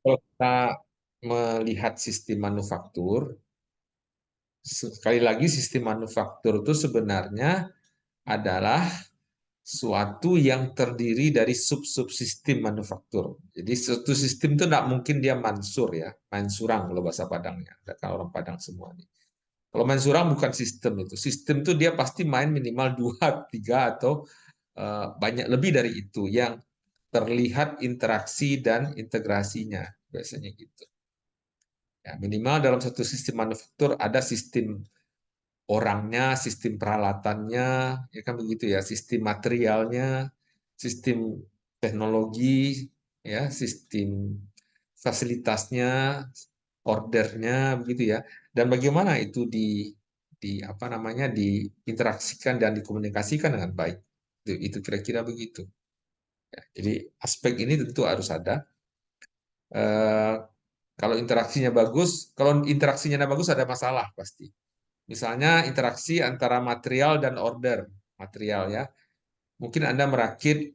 Kalau kita melihat sistem manufaktur, sekali lagi sistem manufaktur itu sebenarnya adalah suatu yang terdiri dari sub-subsistem manufaktur. Jadi suatu sistem itu tidak mungkin dia mansur ya, mansurang kalau bahasa Padangnya. Ada kan orang Padang semua nih. Kalau mansurang bukan sistem itu. Sistem itu dia pasti main minimal dua, tiga atau banyak lebih dari itu yang terlihat interaksi dan integrasinya biasanya gitu. Ya, minimal dalam satu sistem manufaktur ada sistem orangnya, sistem peralatannya, ya kan begitu ya, sistem materialnya, sistem teknologi, ya, sistem fasilitasnya, ordernya, begitu ya. Dan bagaimana itu di apa namanya diinteraksikan dan dikomunikasikan dengan baik. Itu kira-kira begitu. Ya, jadi aspek ini tentu harus ada. Eh, kalau interaksinya bagus, kalau interaksinya tidak bagus ada masalah pasti. Misalnya interaksi antara material dan order. Material ya. Mungkin Anda merakit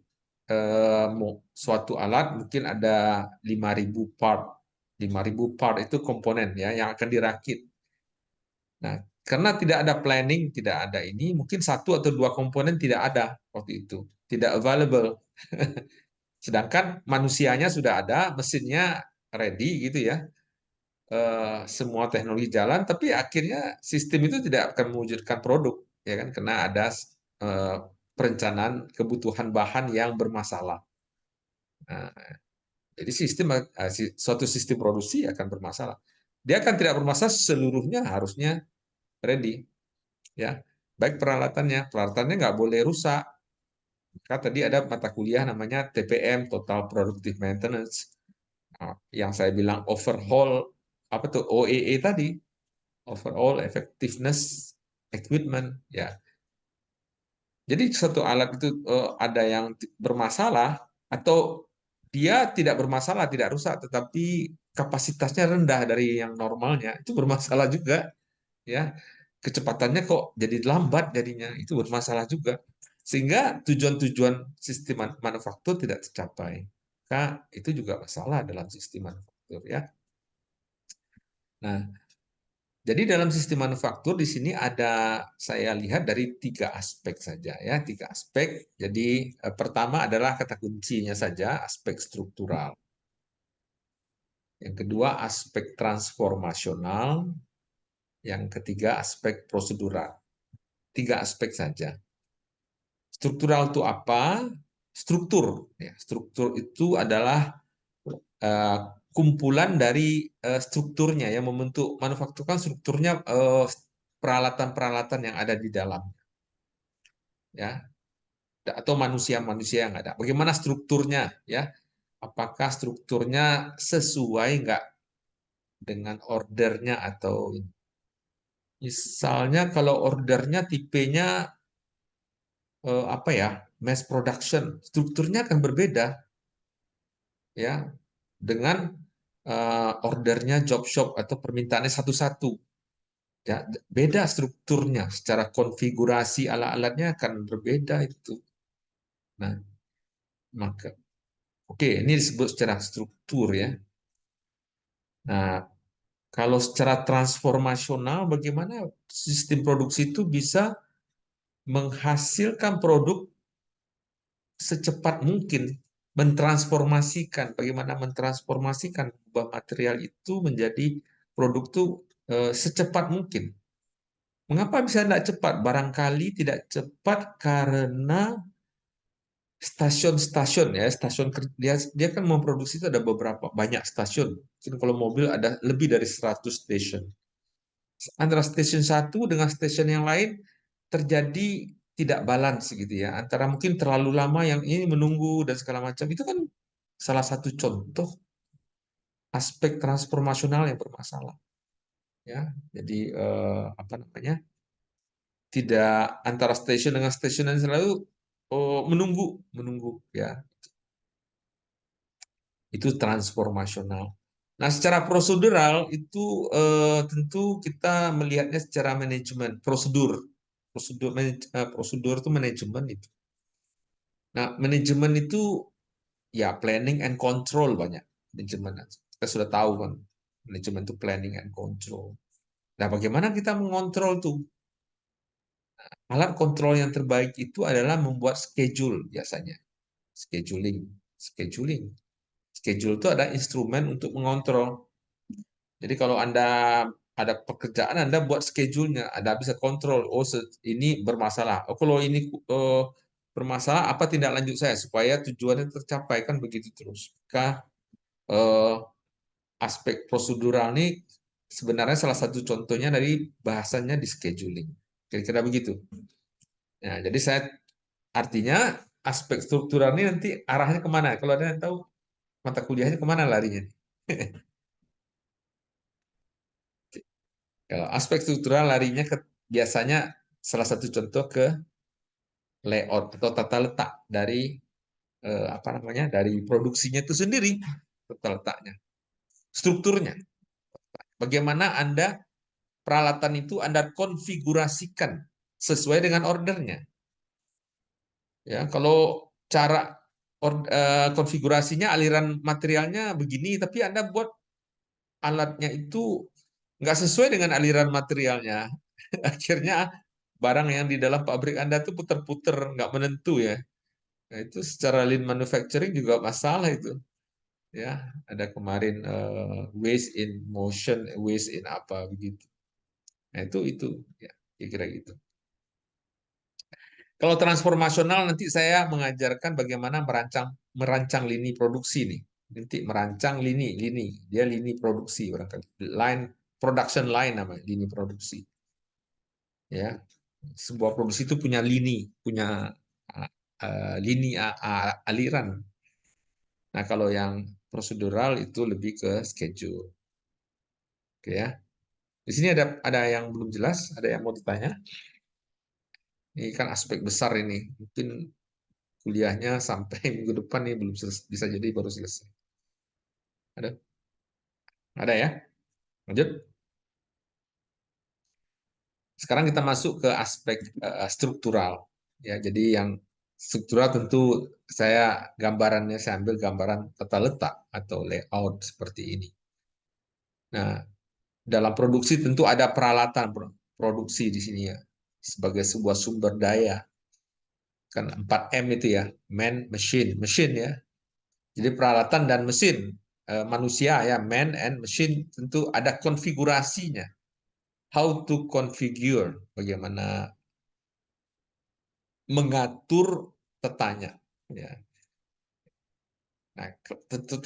suatu alat, mungkin ada 5.000 part. 5.000 part itu komponen ya yang akan dirakit. Nah, karena tidak ada planning, tidak ada ini, mungkin satu atau dua komponen tidak ada waktu itu. Tidak available. Sedangkan manusianya sudah ada, mesinnya ready gitu ya. Semua teknologi jalan, tapi akhirnya sistem itu tidak akan mewujudkan produk, ya kan? Karena ada eh, perencanaan kebutuhan bahan yang bermasalah. Nah, jadi suatu sistem produksi akan bermasalah. Dia akan tidak bermasalah seluruhnya harusnya ready, ya. Baik peralatannya nggak boleh rusak. Maka tadi ada mata kuliah namanya TPM, Total Productive Maintenance. Nah, yang saya bilang overhaul apa tuh OEE tadi, overall effectiveness equipment ya. Jadi satu alat itu ada yang bermasalah atau dia tidak bermasalah, tidak rusak, tetapi kapasitasnya rendah dari yang normalnya, itu bermasalah juga ya. Kecepatannya kok jadi lambat jadinya, itu bermasalah juga. Sehingga tujuan-tujuan sistem manufaktur tidak tercapai. Maka itu juga masalah dalam sistem manufaktur ya. Nah, jadi dalam sistem manufaktur di sini ada saya lihat dari tiga aspek saja ya, tiga aspek. Jadi pertama adalah kata kuncinya saja aspek struktural. Yang kedua aspek transformasional, yang ketiga aspek prosedural. Tiga aspek saja. Struktural itu apa? Struktur. Ya, struktur itu adalah eh, kumpulan dari strukturnya yang membentuk manufaktur kan strukturnya peralatan-peralatan yang ada di dalam ya atau manusia-manusia yang ada. Bagaimana strukturnya ya? Apakah strukturnya sesuai nggak dengan ordernya atau misalnya kalau ordernya tipenya apa ya mass production, strukturnya akan berbeda ya dengan ordernya job shop atau permintaannya satu-satu. Ya, beda strukturnya, secara konfigurasi alat-alatnya akan berbeda itu. Nah, maka oke, ini disebut secara struktur ya. Nah, kalau secara transformasional, bagaimana sistem produksi itu bisa menghasilkan produk secepat mungkin, mentransformasikan, bagaimana mentransformasikan sebuah material itu menjadi produk itu secepat mungkin. Mengapa bisa tidak cepat? Barangkali tidak cepat karena stasiun-stasiun ya, dia kan memproduksi itu ada beberapa banyak stasiun. Mungkin kalau mobil ada lebih dari 100 stasiun. Antara stasiun satu dengan stasiun yang lain terjadi tidak balance gitu ya. Antara mungkin terlalu lama yang ini menunggu dan segala macam. Itu kan salah satu contoh aspek transformasional yang bermasalah ya. Jadi apa namanya? Tidak antara stasiun dengan stasiun yang selalu menunggu, menunggu ya. Itu transformasional. Nah, secara prosedural itu tentu kita melihatnya secara manajemen, prosedur. Prosedur itu manajemen itu. Nah, manajemen itu ya planning and control banyak manajemen. Kita sudah tahu kan, manajemen itu planning and control. Nah, bagaimana kita mengontrol tuh? Alat kontrol yang terbaik itu adalah membuat schedule biasanya. Scheduling. Scheduling. Schedule itu ada instrumen untuk mengontrol. Jadi kalau Anda ada pekerjaan, Anda buat schedule-nya. Anda bisa kontrol, oh ini bermasalah. Oh, kalau ini bermasalah, apa tindak lanjut saya supaya tujuannya tercapai, kan begitu terus. Maka eh, aspek prosedural ini sebenarnya salah satu contohnya dari bahasanya di scheduling. Kira-kira begitu. Ya, jadi saya artinya aspek struktural ini nanti arahnya kemana? Kalau ada yang tahu mata kuliahnya kemana larinya? Kalau aspek struktural larinya ke, biasanya salah satu contoh ke layout atau tata letak dari apa namanya, dari produksinya itu sendiri, tata letaknya, strukturnya. Bagaimana Anda peralatan itu Anda konfigurasikan sesuai dengan ordernya. Ya, kalau cara konfigurasinya aliran materialnya begini, tapi Anda buat alatnya itu nggak sesuai dengan aliran materialnya. Akhirnya barang yang di dalam pabrik Anda tuh puter-puter, nggak menentu ya. Nah, itu secara lean manufacturing juga masalah itu. Ya, ada kemarin waste in motion, waste in apa begitu. Nah, itu ya, kira-kira gitu. Kalau transformasional nanti saya mengajarkan bagaimana merancang lini produksi nih. Nanti merancang lini, dia lini produksi barangkali. Line production line namanya, lini produksi. Ya, sebuah produksi itu punya lini, punya lini aliran. Nah, kalau yang prosedural itu lebih ke schedule. Oke ya. Di sini ada yang belum jelas, ada yang mau ditanya? Ini kan aspek besar ini. Mungkin kuliahnya sampai minggu depan nih belum selesai, bisa jadi baru selesai. Ada? Ada ya? Lanjut. Sekarang kita masuk ke aspek struktural. Ya, jadi yang struktural tentu saya ambil gambaran tata letak atau layout seperti ini. Nah, dalam produksi tentu ada peralatan produksi di sini ya, sebagai sebuah sumber daya. Kan 4M itu ya, man, machine ya. Jadi peralatan dan mesin, manusia ya, man and machine, tentu ada konfigurasinya. How to configure, bagaimana mengatur tetanya. Ya. Nah,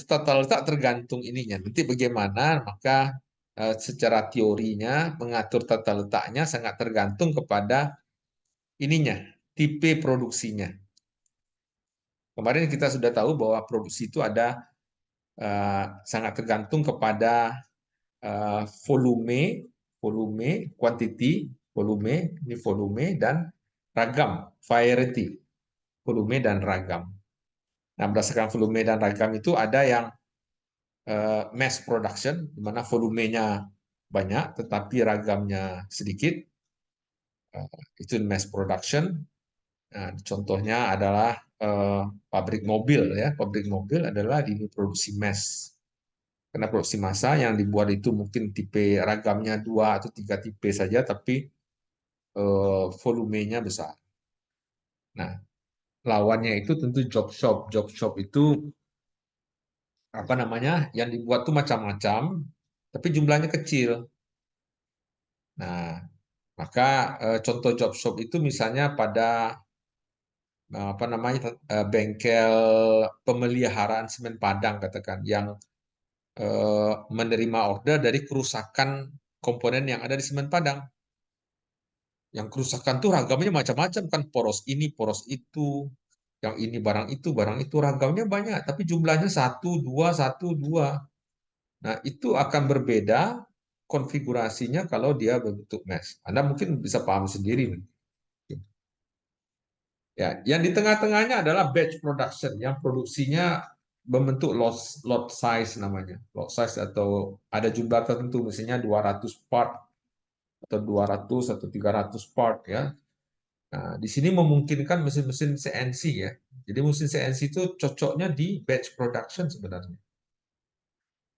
tata letak tergantung ininya. Nanti bagaimana, maka secara teorinya mengatur tata letaknya sangat tergantung kepada ininya, tipe produksinya. Kemarin kita sudah tahu bahwa produksi itu ada sangat tergantung kepada volume, quantity, volume, ini volume dan ragam, variety, volume dan ragam. Nah, berdasarkan volume dan ragam itu ada yang mass production, di mana volumenya banyak tetapi ragamnya sedikit, itu mass production. Nah, contohnya adalah pabrik mobil ya, pabrik mobil adalah lini produksi mass. Karena produksi massa yang dibuat itu mungkin tipe ragamnya 2 atau 3 tipe saja, tapi volumenya besar. Nah, lawannya itu tentu job shop. Job shop itu apa namanya? Yang dibuat tuh macam-macam, tapi jumlahnya kecil. Nah, maka contoh job shop itu misalnya pada apa namanya, bengkel pemeliharaan semen Padang katakan, yang menerima order dari kerusakan komponen yang ada di semen Padang. Yang kerusakan tuh ragamnya macam-macam kan, poros ini, poros itu, yang ini barang itu ragamnya banyak, tapi jumlahnya satu dua. Nah, itu akan berbeda konfigurasinya kalau dia berbentuk mesh. Anda mungkin bisa paham sendiri. Ya, yang di tengah-tengahnya adalah batch production, yang produksinya membentuk lot size namanya. Lot size atau ada jumlah tertentu, misalnya 200 part atau 200 atau 300 part ya. Nah, di sini memungkinkan mesin-mesin CNC ya. Jadi mesin CNC itu cocoknya di batch production sebenarnya.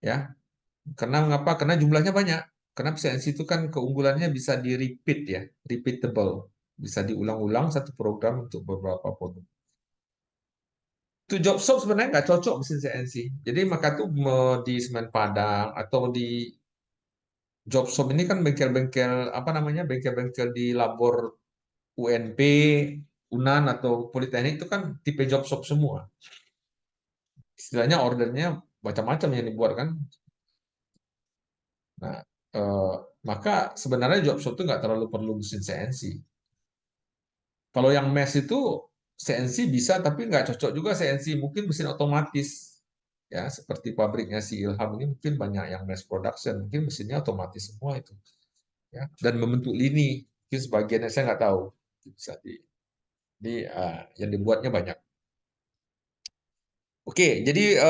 ya. Karena mengapa? Karena jumlahnya banyak. Karena CNC itu kan keunggulannya bisa di repeat ya, repeatable. Bisa diulang-ulang satu program untuk beberapa produk. Itu job shop sebenarnya nggak cocok mesin CNC. Jadi maka tuh di Semen Padang atau di job shop ini kan bengkel-bengkel apa namanya, bengkel-bengkel di labor UNP, UNAN atau Politeknik itu kan tipe job shop semua. Istilahnya ordernya macam-macam yang dibuat kan. Nah, eh, maka sebenarnya job shop itu nggak terlalu perlu mesin CNC. Kalau yang mesh itu CNC bisa, tapi nggak cocok juga CNC. Mungkin mesin otomatis. Ya, seperti pabriknya si Ilham ini mungkin banyak yang mass production. Mungkin mesinnya otomatis semua itu. Ya, dan membentuk lini. Mungkin sebagiannya saya nggak tahu. Bisa yang dibuatnya banyak. Oke, jadi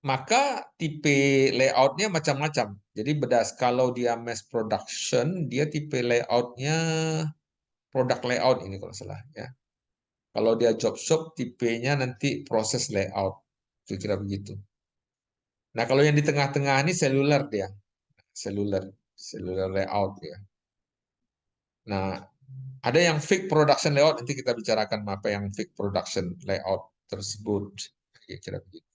maka tipe layoutnya macam-macam. Jadi kalau dia mass production, dia tipe layoutnya product layout ini kalau salah ya. Kalau dia job shop, tipenya nanti proses layout. Kira-kira begitu. Nah, kalau yang di tengah-tengah ini seluler dia. Seluler. Seluler layout ya. Nah, ada yang fake production layout. Nanti kita bicarakan apa yang fake production layout tersebut. Kira-kira begitu.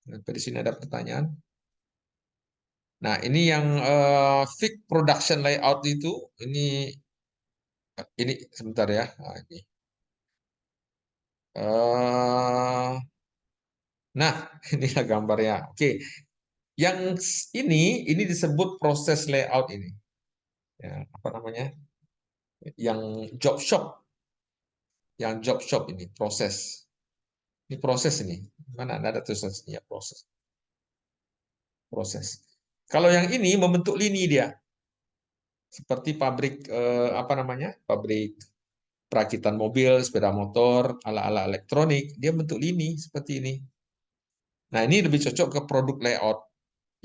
Sampai di sini ada pertanyaan. Nah, ini yang fake production layout itu, ini sebentar ya. Nah, ini. Nah, inilah gambarnya. Oke, yang ini disebut proses layout ini. Ya, apa namanya? Yang job shop, ini proses. Ini proses ini. Mana ada tulisan sini ya proses. Proses. Kalau yang ini membentuk lini dia, seperti pabrik apa namanya? Pabrik perakitan mobil, sepeda motor, ala-ala elektronik, dia bentuk lini seperti ini. Nah, ini lebih cocok ke produk layout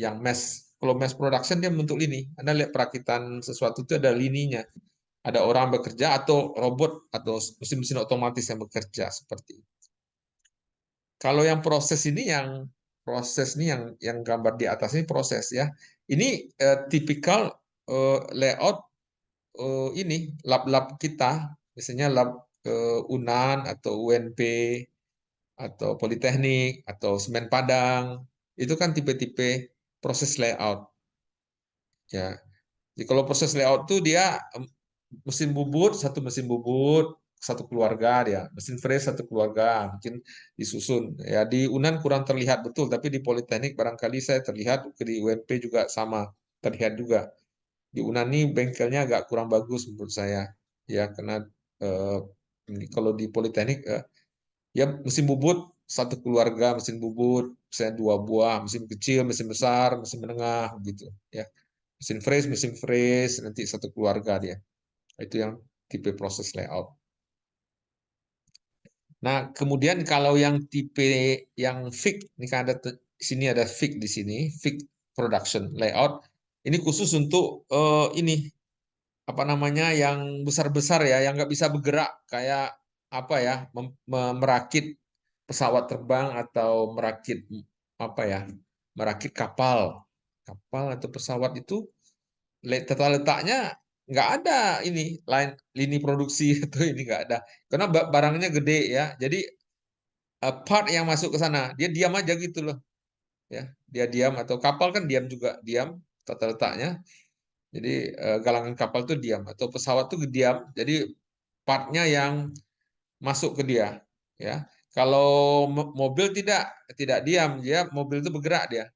yang mass. Kalau mass production dia bentuk lini. Anda lihat perakitan sesuatu itu ada lininya. Ada orang bekerja atau robot atau mesin-mesin otomatis yang bekerja seperti itu. Kalau yang proses ini yang gambar di atas ini proses ya. Ini tipikal layout ini lab-lab kita, misalnya lab UNAN atau UNP atau Politeknik atau Semen Padang. Itu kan tipe-tipe proses layout ya. Jadi kalau proses layout tuh dia mesin bubut, satu mesin bubut, satu keluarga dia. Mesin freeze satu keluarga, mungkin disusun. Ya di UNAN kurang terlihat betul, tapi di Politeknik barangkali saya terlihat, di UNP juga sama, terlihat juga. Di UNAN ini bengkelnya agak kurang bagus menurut saya. Ya karena eh, kalau di Politeknik ya mesin bubut satu keluarga, mesin bubut, misalnya 2 buah, mesin kecil, mesin besar, mesin menengah gitu ya. Mesin freeze nanti satu keluarga dia. Itu yang tipe proses layout. Nah, kemudian kalau yang tipe yang fix, ini kan ada sini ada fix di sini, fix production layout. Ini khusus untuk ini apa namanya yang besar-besar ya, yang nggak bisa bergerak kayak apa ya, merakit pesawat terbang atau merakit apa ya, merakit kapal, kapal atau pesawat itu tata letaknya nggak ada ini lain lini produksi itu ini nggak ada karena barangnya gede ya jadi part yang masuk ke sana dia diam aja gitu loh ya dia diam atau kapal kan diam juga diam tata letaknya jadi galangan kapal tuh diam atau pesawat tuh diam jadi partnya yang masuk ke dia ya kalau mobil tidak tidak diam dia mobil itu bergerak dia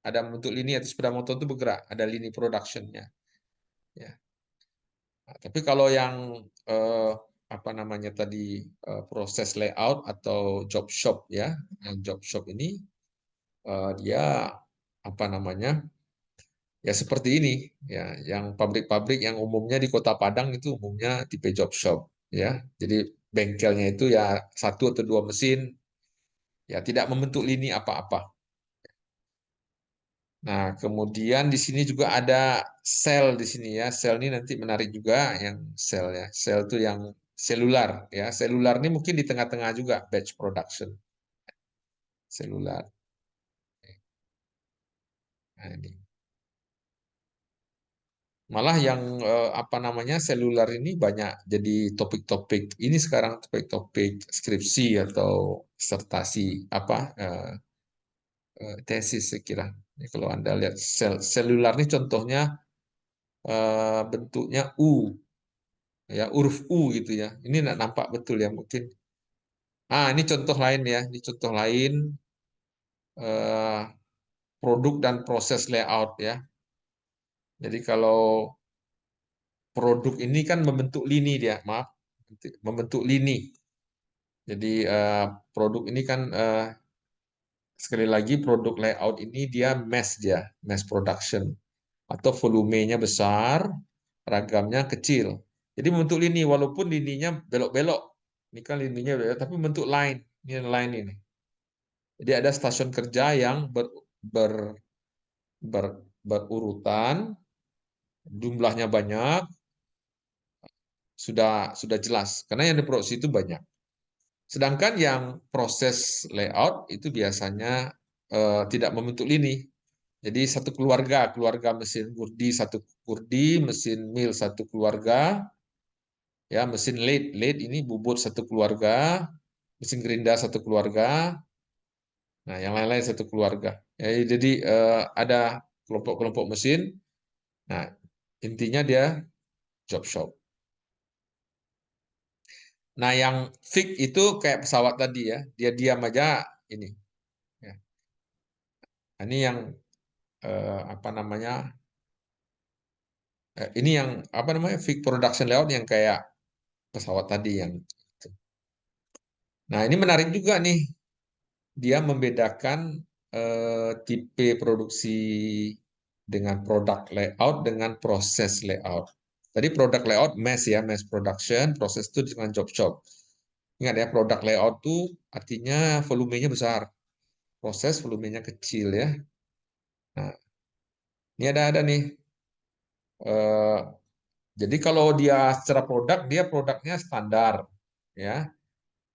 ada bentuk lini atau sepeda motor itu bergerak ada lini productionnya ya. Nah, tapi kalau yang eh, apa namanya tadi proses layout atau job shop ya, yang job shop ini dia apa namanya ya seperti ini ya, yang pabrik-pabrik yang umumnya di Kota Padang itu umumnya tipe job shop ya. Jadi bengkelnya itu ya satu atau dua mesin ya tidak membentuk lini apa-apa. Nah, kemudian di sini juga ada sel di sini ya. Sel ini nanti menarik juga yang sel ya. Sel itu yang selular ya. Selular ini mungkin di tengah-tengah juga batch production selular. Nah, ini. Malah yang apa namanya seluler ini banyak jadi topik-topik ini sekarang topik-topik skripsi atau disertasi apa tesis saya kira. Ini kalau Anda lihat seluler ini contohnya bentuknya U ya huruf U gitu ya. Ini nggak nampak betul ya mungkin. Ini contoh lain ya. Ini contoh lain eh, produk dan proses layout ya. Jadi kalau produk ini kan membentuk lini dia, maaf, membentuk lini. Jadi produk ini kan sekali lagi produk layout ini dia, mass production atau volumenya besar, ragamnya kecil. Jadi membentuk lini walaupun lininya belok-belok. Ini kan lininya belok, tapi membentuk line. Ini line ini. Jadi ada stasiun kerja yang ber, ber, berurutan, jumlahnya banyak, sudah jelas karena yang diproduksi itu banyak. Sedangkan yang proses layout itu biasanya tidak membentuk lini. Jadi satu keluarga, keluarga mesin kurdi satu kurdi, mesin mill satu keluarga, ya mesin lathe ini bubut satu keluarga, mesin gerinda satu keluarga, nah yang lain-lain satu keluarga. Ya, jadi ada kelompok-kelompok mesin. Nah intinya dia job shop. Nah yang fix itu kayak pesawat tadi ya, dia diam aja ini. Ya. Nah, ini yang apa namanya? Ini yang apa namanya? Fix production layout yang kayak pesawat tadi yang. Nah ini menarik juga nih. Dia membedakan tipe produksi dengan produk layout dengan proses layout. Tadi produk layout mass ya, mass production, proses itu dengan job shop. Ingat ya, produk layout itu artinya volumenya besar, proses volumenya kecil ya. Nah, ini ada nih. Eh, jadi kalau dia secara produk, dia produknya standar ya.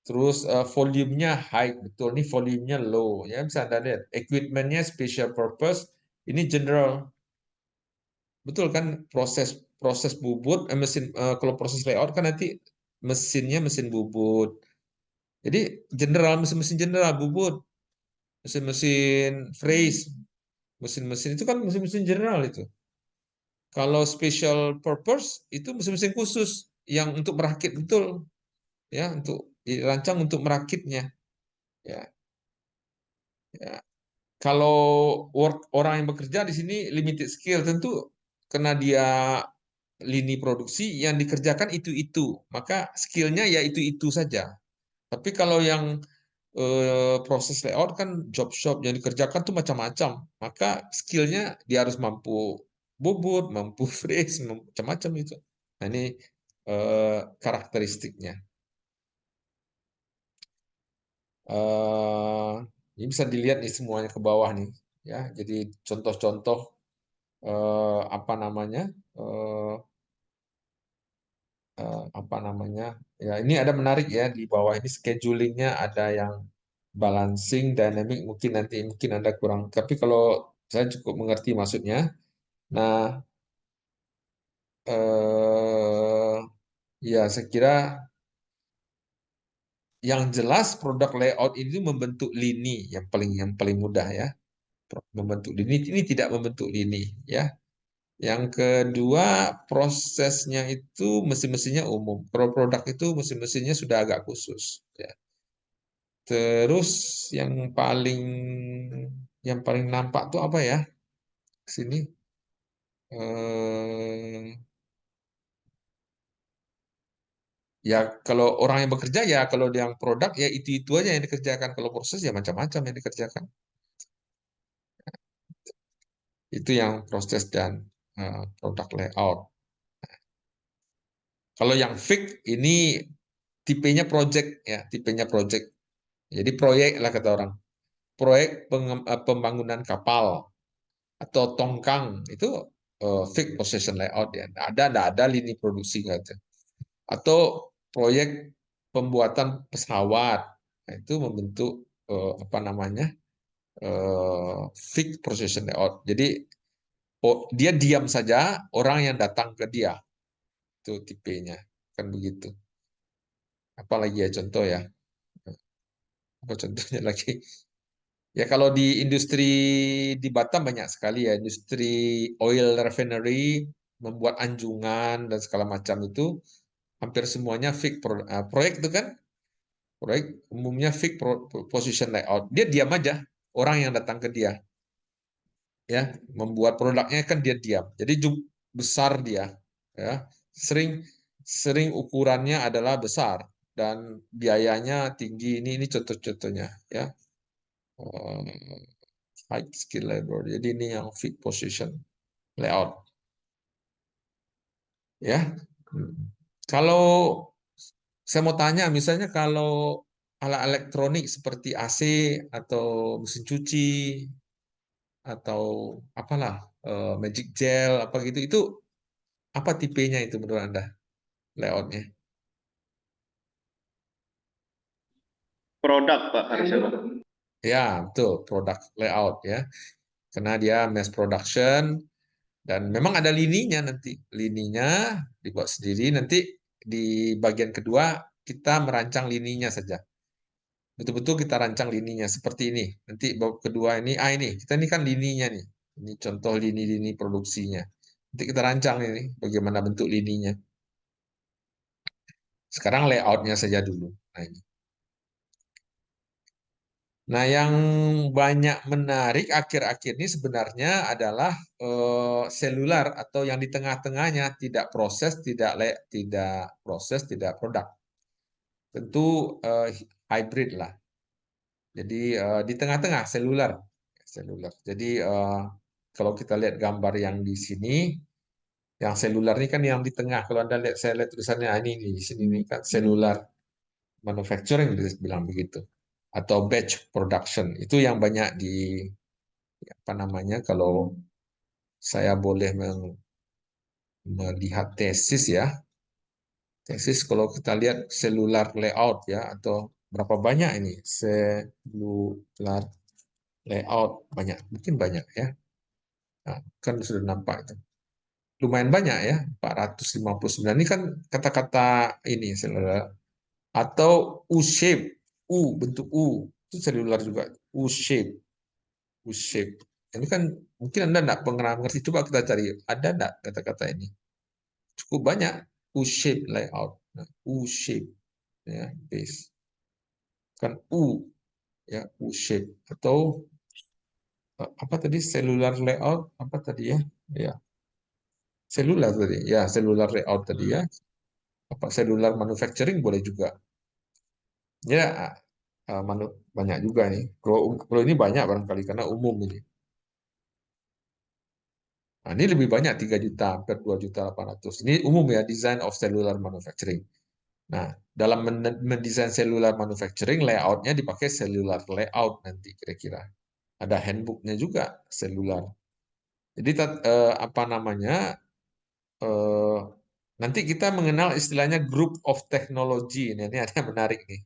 Terus volumenya high, betul. Ini volumenya low. Ya bisa Anda lihat. Equipmentnya special purpose. Ini general. Betul kan proses proses bubut mesin kalau proses layout kan nanti mesinnya mesin bubut. Jadi general mesin-mesin general bubut, mesin-mesin freeze, mesin-mesin itu kan mesin-mesin general itu. Kalau special purpose itu mesin-mesin khusus yang untuk merakit betul ya, untuk dirancang untuk merakitnya ya. Ya. Kalau orang yang bekerja di sini limited skill tentu karena dia lini produksi yang dikerjakan itu-itu, maka skillnya ya itu-itu saja. Tapi kalau yang proses layout kan job shop yang dikerjakan tuh macam-macam, maka skillnya dia harus mampu bubut, mampu freeze, macam-macam itu. Nah ini karakteristiknya. Eh, ini bisa dilihat nih semuanya ke bawah nih, ya. Jadi contoh-contoh apa namanya? eh, apa namanya? Ya, ini ada menarik ya di bawah ini schedulingnya ada yang balancing, dynamic mungkin Anda kurang. Tapi kalau saya cukup mengerti maksudnya. Nah, ya saya kira yang jelas produk layout ini membentuk lini yang paling mudah ya. Membentuk lini ini tidak membentuk lini ya. Yang kedua, prosesnya itu mesin-mesinnya umum. Kalau produk itu mesin-mesinnya sudah agak khusus. Ya. Terus yang paling nampak tuh apa ya? Sini. Eh, ya kalau orang yang bekerja ya kalau yang produk ya itu aja yang dikerjakan. Kalau proses ya macam-macam yang dikerjakan. Itu yang proses dan produk layout. Kalau yang fix ini tipenya project ya, tipenya project. Jadi proyek lah kata orang. Proyek pembangunan kapal atau tongkang itu fixed possession layout ya. Ada lini produksi gitu. Atau proyek pembuatan pesawat. Nah, itu membentuk apa namanya? fixed position layout. Jadi dia diam saja, orang yang datang ke dia. Itu tipenya. Kan begitu. Apalagi ya contoh ya. Apa contohnya lagi? Ya kalau di industri di Batam banyak sekali ya. Industri oil refinery, membuat anjungan dan segala macam itu. Hampir semuanya fixed proyek itu kan. Proyek umumnya fixed position layout. Dia diam aja. Orang yang datang ke dia. Ya, membuat produknya kan dia diam. Jadi besar dia, ya. Sering sering ukurannya adalah besar dan biayanya tinggi. Ini contoh-contohnya, ya. High skill labor. Jadi ini yang fixed position layout, ya. Kalau saya mau tanya, misalnya kalau alat elektronik seperti AC atau mesin cuci atau apalah magic gel apa gitu itu apa tipenya itu menurut Anda layoutnya? Produk Pak harusnya Pak. Ya, betul, produk layout ya. Karena dia mass production dan memang ada lininya nanti. Lininya dibuat sendiri, nanti di bagian kedua kita merancang lininya saja. Betul-betul kita rancang lininya seperti ini. Nanti bab kedua ini kita ini kan lininya nih. Ini contoh lini-lini produksinya. Nanti kita rancang ini bagaimana bentuk lininya. Sekarang layoutnya saja dulu. Nah, ini. Nah, yang banyak menarik akhir-akhir ini sebenarnya adalah selular atau yang di tengah-tengahnya tidak proses, tidak proses, tidak produk. Tentu hybrid lah. Jadi di tengah-tengah selular, selular. Jadi kalau kita lihat gambar yang di sini, yang selular ini kan yang di tengah. Kalau Anda lihat, saya lihat tulisannya ini di sini ini kan selular manufacturing bilang begitu atau batch production itu yang banyak di apa namanya kalau saya boleh melihat tesis ya tesis kalau kita lihat selular layout ya atau berapa banyak ini selular layout banyak mungkin banyak ya nah, kan sudah nampak itu lumayan banyak ya 459 ini kan kata-kata ini selular atau U-shape U bentuk U itu selular juga U-shape U-shape. Ini kan mungkin Anda tidak pernah mengerti. Coba kita cari. Ada tidak kata-kata ini? Cukup banyak. U-shape layout. Nah, U-shape. Ya, base. Kan U. Ya, U-shape. Atau apa tadi? Cellular layout. Apa tadi ya? Ya, selular tadi. Ya, cellular layout tadi ya. Apa cellular manufacturing boleh juga. Ya, banyak juga nih. Kalau ini banyak barangkali karena umum ini. Nah, ini lebih banyak 3 juta, hampir 2.800.000. Ini umum ya, design of cellular manufacturing. Nah, dalam mendesain cellular manufacturing, layoutnya dipakai cellular layout nanti kira-kira. Ada handbooknya juga cellular. Jadi apa namanya? eh, Nanti kita mengenal istilahnya group of technology. Ini ada yang menarik nih.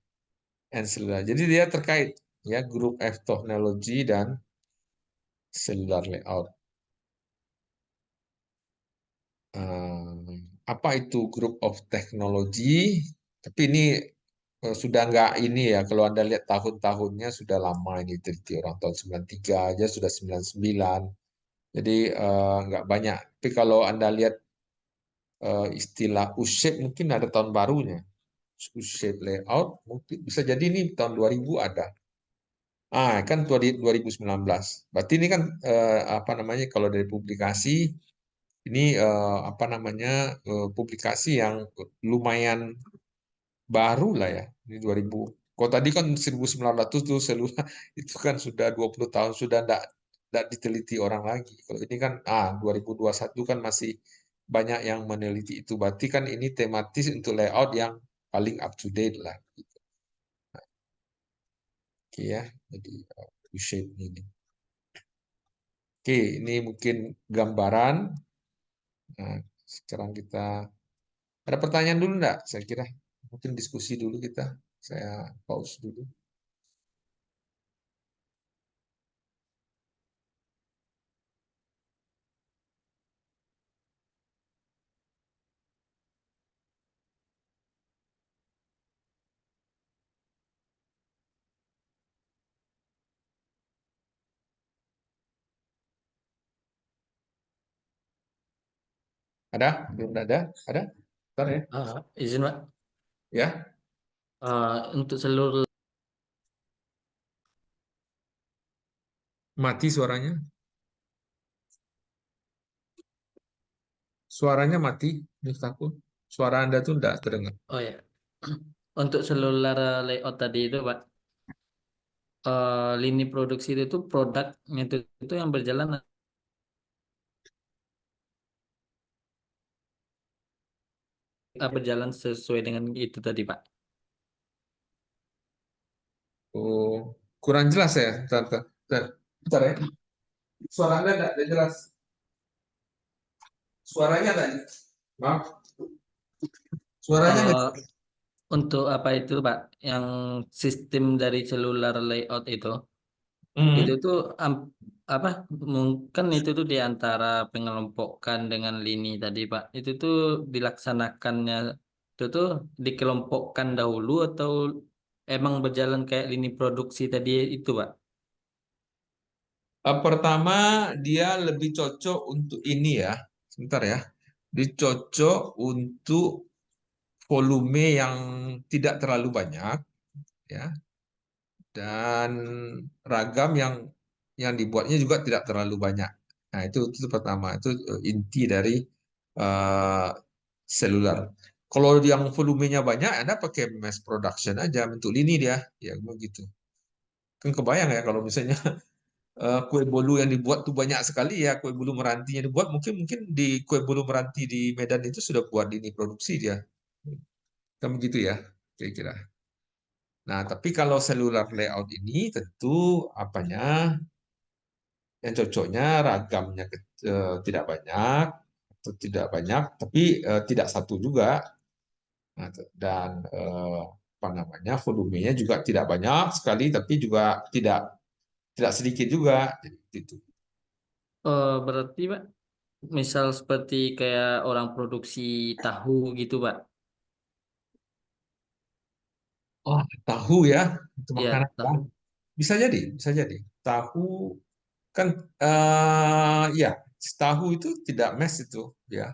And cellular. Jadi dia terkait ya group of technology dan cellular layout. Apa itu group of technology? Tapi ini sudah nggak ini ya, kalau Anda lihat tahun-tahunnya sudah lama ini teliti orang tahun 93 aja sudah 99. Jadi nggak banyak. Tapi kalau Anda lihat istilah U-shape mungkin ada tahun barunya. U-shape layout mungkin bisa jadi ini tahun 2000 ada. Kan 2019. Berarti ini kan apa namanya kalau dari publikasi ini apa namanya publikasi yang lumayan baru lah ya. Ini 2000. Kalau tadi kan 1900 tuh seluler itu kan sudah 20 tahun sudah enggak diteliti orang lagi. Kalau ini kan 2021 kan masih banyak yang meneliti itu. Berarti kan ini tematis untuk layout yang paling up to date lah. Oke ya. Jadi shape ini. Oke, ini mungkin gambaran. Nah, sekarang kita ada pertanyaan dulu enggak? Saya kira mungkin diskusi dulu kita. Saya pause dulu. Ada? Belum ada? Ada? Bentar ya. Izin Pak. Ya, Untuk seluruh mati suaranya. Suaranya mati, Miftahku. Suara Anda tuh enggak terdengar. oh ya untuk seluler layout tadi itu Pak, lini produksi itu tuh produknya itu yang berjalan sesuai dengan itu tadi Pak. Oh, kurang jelas ya. Bentar, bentar, bentar. Bentar ya. Suara Anda enggak jelas. Suaranya enggak. Maaf, suaranya enggak. Eh, untuk apa itu Pak, yang sistem dari seluler layout itu Hmm. tuh apa mungkin itu tuh di antara pengelompokan dengan lini tadi Pak. Itu tuh dilaksanakannya itu tuh dikelompokkan dahulu atau emang berjalan kayak lini produksi tadi itu Pak. Pertama, dia lebih cocok untuk ini ya. Sebentar ya. Dicocok untuk volume yang tidak terlalu banyak ya, dan ragam yang dibuatnya juga tidak terlalu banyak. Nah, itu pertama, itu inti dari uh, seluler. Kalau yang volumenya banyak, Anda pakai mass production aja, bentuk lini dia, ya begitu. Kan kebayang ya kalau misalnya kue bolu yang dibuat tuh banyak sekali ya, kue bolu meranti yang dibuat mungkin mungkin di kue bolu meranti di Medan itu sudah buat lini produksi dia. Kan begitu ya, kira-kira. Nah, tapi kalau selular layout ini tentu apanya yang cocoknya ragamnya tidak banyak atau tidak banyak, tapi tidak satu juga. Nah, dan apa namanya volumenya juga tidak banyak sekali, tapi juga tidak tidak sedikit juga. Jadi, gitu. Berarti Pak, misal seperti kayak orang produksi tahu gitu Pak. Oh, tahu ya, itu Ya, makanan ya. tahu. Bisa jadi, bisa jadi. Tahu kan ya, tahu itu tidak mes itu ya.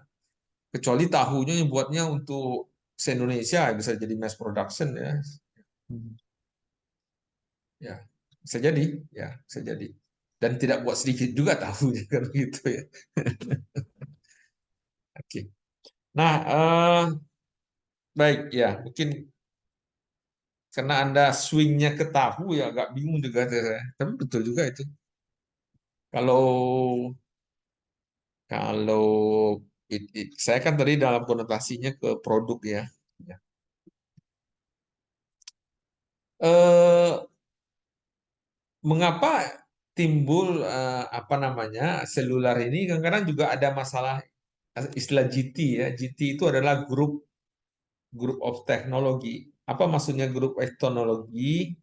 Kecuali tahunya yang buatnya untuk se-Indonesia bisa jadi mass production ya. Ya, bisa jadi, ya, bisa jadi. Dan tidak buat sedikit juga tahunya kan gitu ya. Oke. Nah, baik ya, mungkin karena Anda swingnya ke tahu ya agak bingung juga saya. Tapi betul juga itu. Kalau kalau saya kan tadi dalam konotasinya ke produk ya. Ya. Eh, Mengapa timbul apa namanya seluler ini? Kadang-kadang juga ada masalah istilah GT ya. GT itu adalah Group of Technology. Apa maksudnya Group of Technology?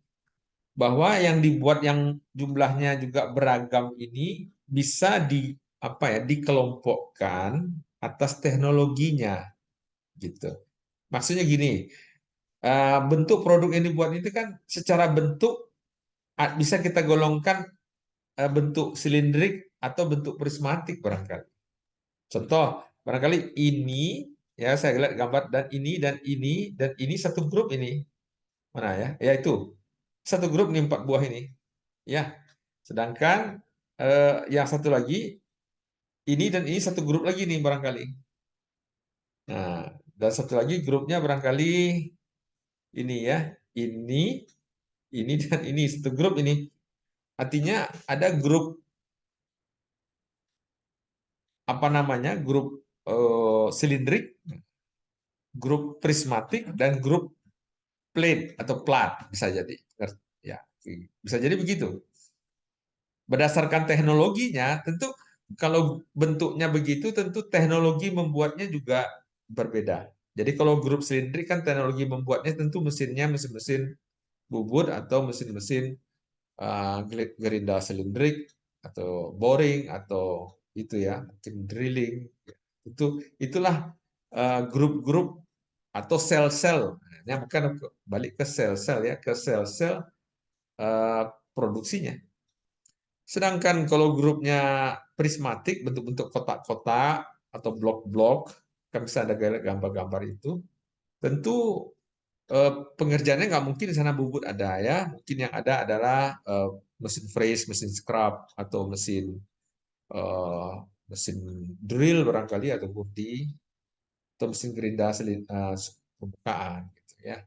Bahwa yang dibuat yang jumlahnya juga beragam ini bisa apa ya dikelompokkan atas teknologinya gitu. Maksudnya gini, bentuk produk yang dibuat itu kan secara bentuk bisa kita golongkan bentuk silindrik atau bentuk prismatik barangkali. Contoh, barangkali ini ya saya lihat gambar dan ini satu grup ini. Mana ya? Ya itu. Satu grup nih 4 buah ini. Ya. Sedangkan yang satu lagi ini dan ini satu grup lagi nih barangkali. Nah, dan satu lagi grupnya barangkali ini ya. Ini, ini dan ini satu grup ini. Artinya ada grup apa namanya? Grup silindrik, grup prismatik dan grup plate atau plat bisa jadi. Ya, bisa jadi begitu. Berdasarkan teknologinya, tentu kalau bentuknya begitu, tentu teknologi membuatnya juga berbeda. Jadi kalau grup silindrik kan teknologi membuatnya tentu mesinnya mesin-mesin bubut atau mesin-mesin gerinda silindrik atau boring atau itu ya, mungkin drilling. Itulah grup-grup atau sel-sel. Nah, bukan balik ke sel-sel ya, ke sel-sel produksinya. Sedangkan kalau grupnya prismatik, bentuk-bentuk kotak-kotak, atau blok-blok, kan bisa ada gambar-gambar itu. Tentu pengerjaannya nggak mungkin di sana bubut ada ya. Mungkin yang ada adalah mesin freeze, mesin scrub, atau eh, mesin drill barangkali, atau bodi, atau mesin gerinda permukaan gitu ya.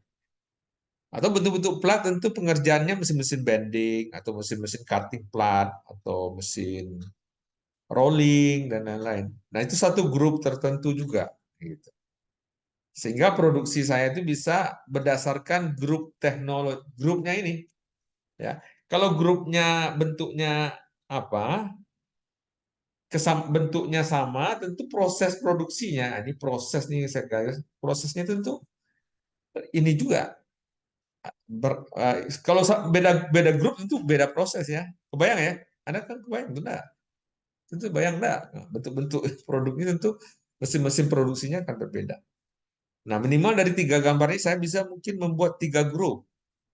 Atau bentuk-bentuk plat tentu pengerjaannya mesin-mesin bending, atau mesin-mesin cutting plat, atau mesin rolling dan lain-lain. Nah, itu satu grup tertentu juga gitu. Sehingga produksi saya itu bisa berdasarkan grup teknologi, grupnya ini ya. Kalau grupnya bentuknya apa? Bentuknya sama, tentu proses produksinya, ini proses nih saya garis, prosesnya tentu ini juga kalau beda beda grup tentu beda proses ya. Kebayang ya? Anda kan kebayang benar. Tentu bayang enggak? Bentuk-bentuk produknya tentu mesin-mesin produksinya akan berbeda. Nah, minimal dari 3 gambar ini saya bisa mungkin membuat 3 grup,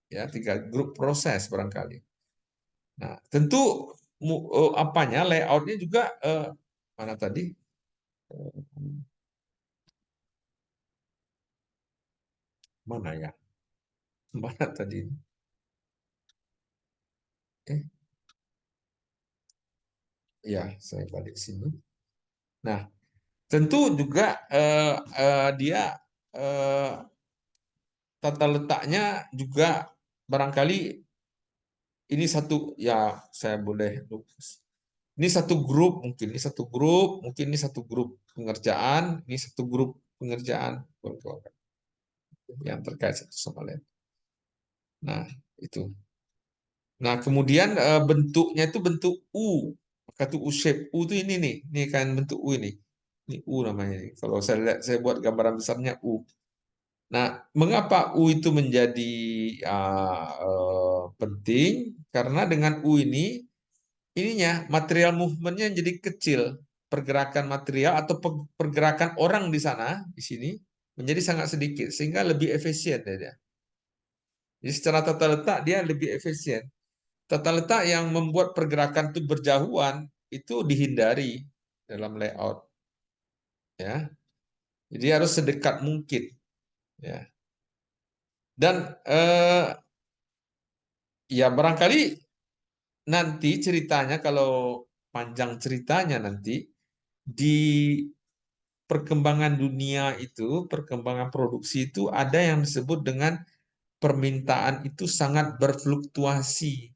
ya, 3 grup proses barangkali. Nah, tentu apanya layoutnya juga mana tadi? Mana ya? Mana tadi? Eh, ya, saya balik sini. Nah, tentu juga dia eh, tata letaknya juga barangkali ini satu ya saya boleh lukis. Ini satu grup mungkin, ini satu grup, mungkin ini satu grup pengerjaan, ini satu grup pengerjaan yang terkait satu sama lain. Nah, itu. Nah, kemudian bentuknya itu bentuk U. Maka itu U shape. U itu ini nih. Ini kan bentuk U ini. Ini U namanya. Kalau saya lihat, saya buat gambaran besarnya U. Nah, mengapa U itu menjadi penting? Karena dengan U ini, ininya material movementnya jadi kecil. Pergerakan material atau pergerakan orang di sana, di sini, menjadi sangat sedikit. Sehingga lebih efisien dia. Jadi secara tata letak dia lebih efisien. Tata letak yang membuat pergerakan itu berjauhan itu dihindari dalam layout, ya. Jadi harus sedekat mungkin, ya. Dan ya barangkali nanti ceritanya kalau panjang ceritanya nanti di perkembangan dunia itu, perkembangan produksi itu ada yang disebut dengan permintaan itu sangat berfluktuasi.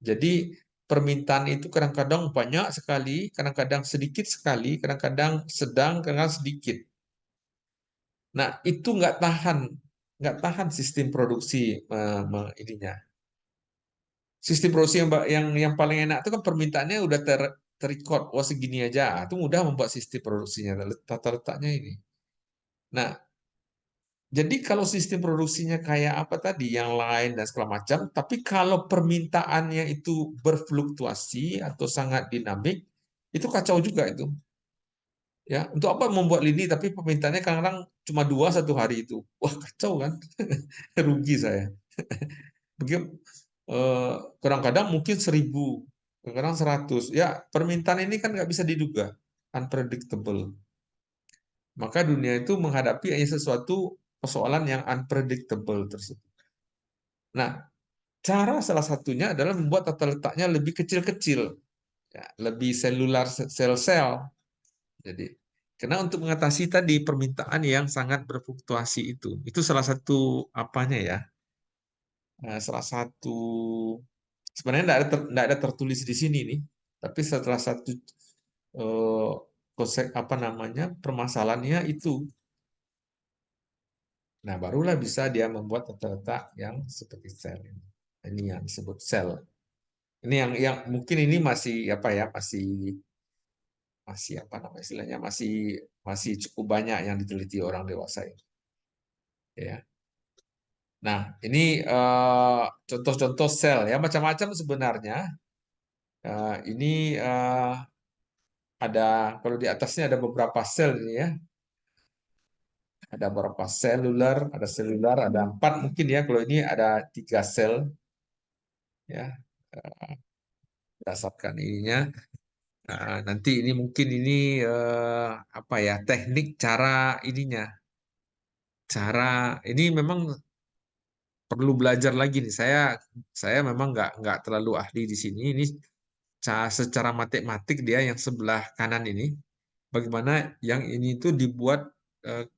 Jadi permintaan itu kadang-kadang banyak sekali, kadang-kadang sedikit sekali, kadang-kadang sedang, kadang-kadang sedikit. Nah, itu nggak tahan sistem produksi ininya. Sistem produksi yang paling enak itu kan permintaannya udah terrecord, wah segini aja, itu mudah membuat sistem produksinya, tata letaknya ini. Nah, jadi kalau sistem produksinya kayak apa tadi, yang lain dan segala macam, tapi kalau permintaannya itu berfluktuasi atau sangat dinamik, itu kacau juga itu. Ya, untuk apa membuat lini tapi permintaannya kadang-kadang cuma 2 1 hari itu. Wah, kacau kan? Rugi saya. Begitu kadang-kadang mungkin 1.000, kadang-kadang 100. Ya, permintaan ini kan nggak bisa diduga, unpredictable. Maka dunia itu menghadapi sesuatu persoalan yang unpredictable tersebut. Nah, cara salah satunya adalah membuat tata letaknya lebih kecil-kecil, ya, lebih selular sel-sel. Jadi, karena untuk mengatasi tadi permintaan yang sangat berfluktuasi itu salah satu apanya ya, salah satu sebenarnya tidak ada tertulis di sini nih, tapi setelah satu eh, konsep apa namanya permasalahannya itu. Nah, barulah bisa dia membuat tata letak yang seperti sel ini. Ini yang disebut sel. Ini yang mungkin ini masih apa ya, masih masih apa namanya istilahnya, masih masih cukup banyak yang diteliti orang dewasa ini. Ya. Nah, ini contoh-contoh sel ya, macam-macam sebenarnya. Ini ada kalau di atasnya ada beberapa sel ini ya. Ada beberapa selular, ada 4 mungkin ya. Kalau ini ada 3 sel ya, berdasarkan ininya. Nanti ini mungkin ini apa ya teknik cara ininya, cara ini memang perlu belajar lagi nih. Saya memang nggak terlalu ahli di sini. Ini secara matematik dia yang sebelah kanan ini, bagaimana yang ini itu dibuat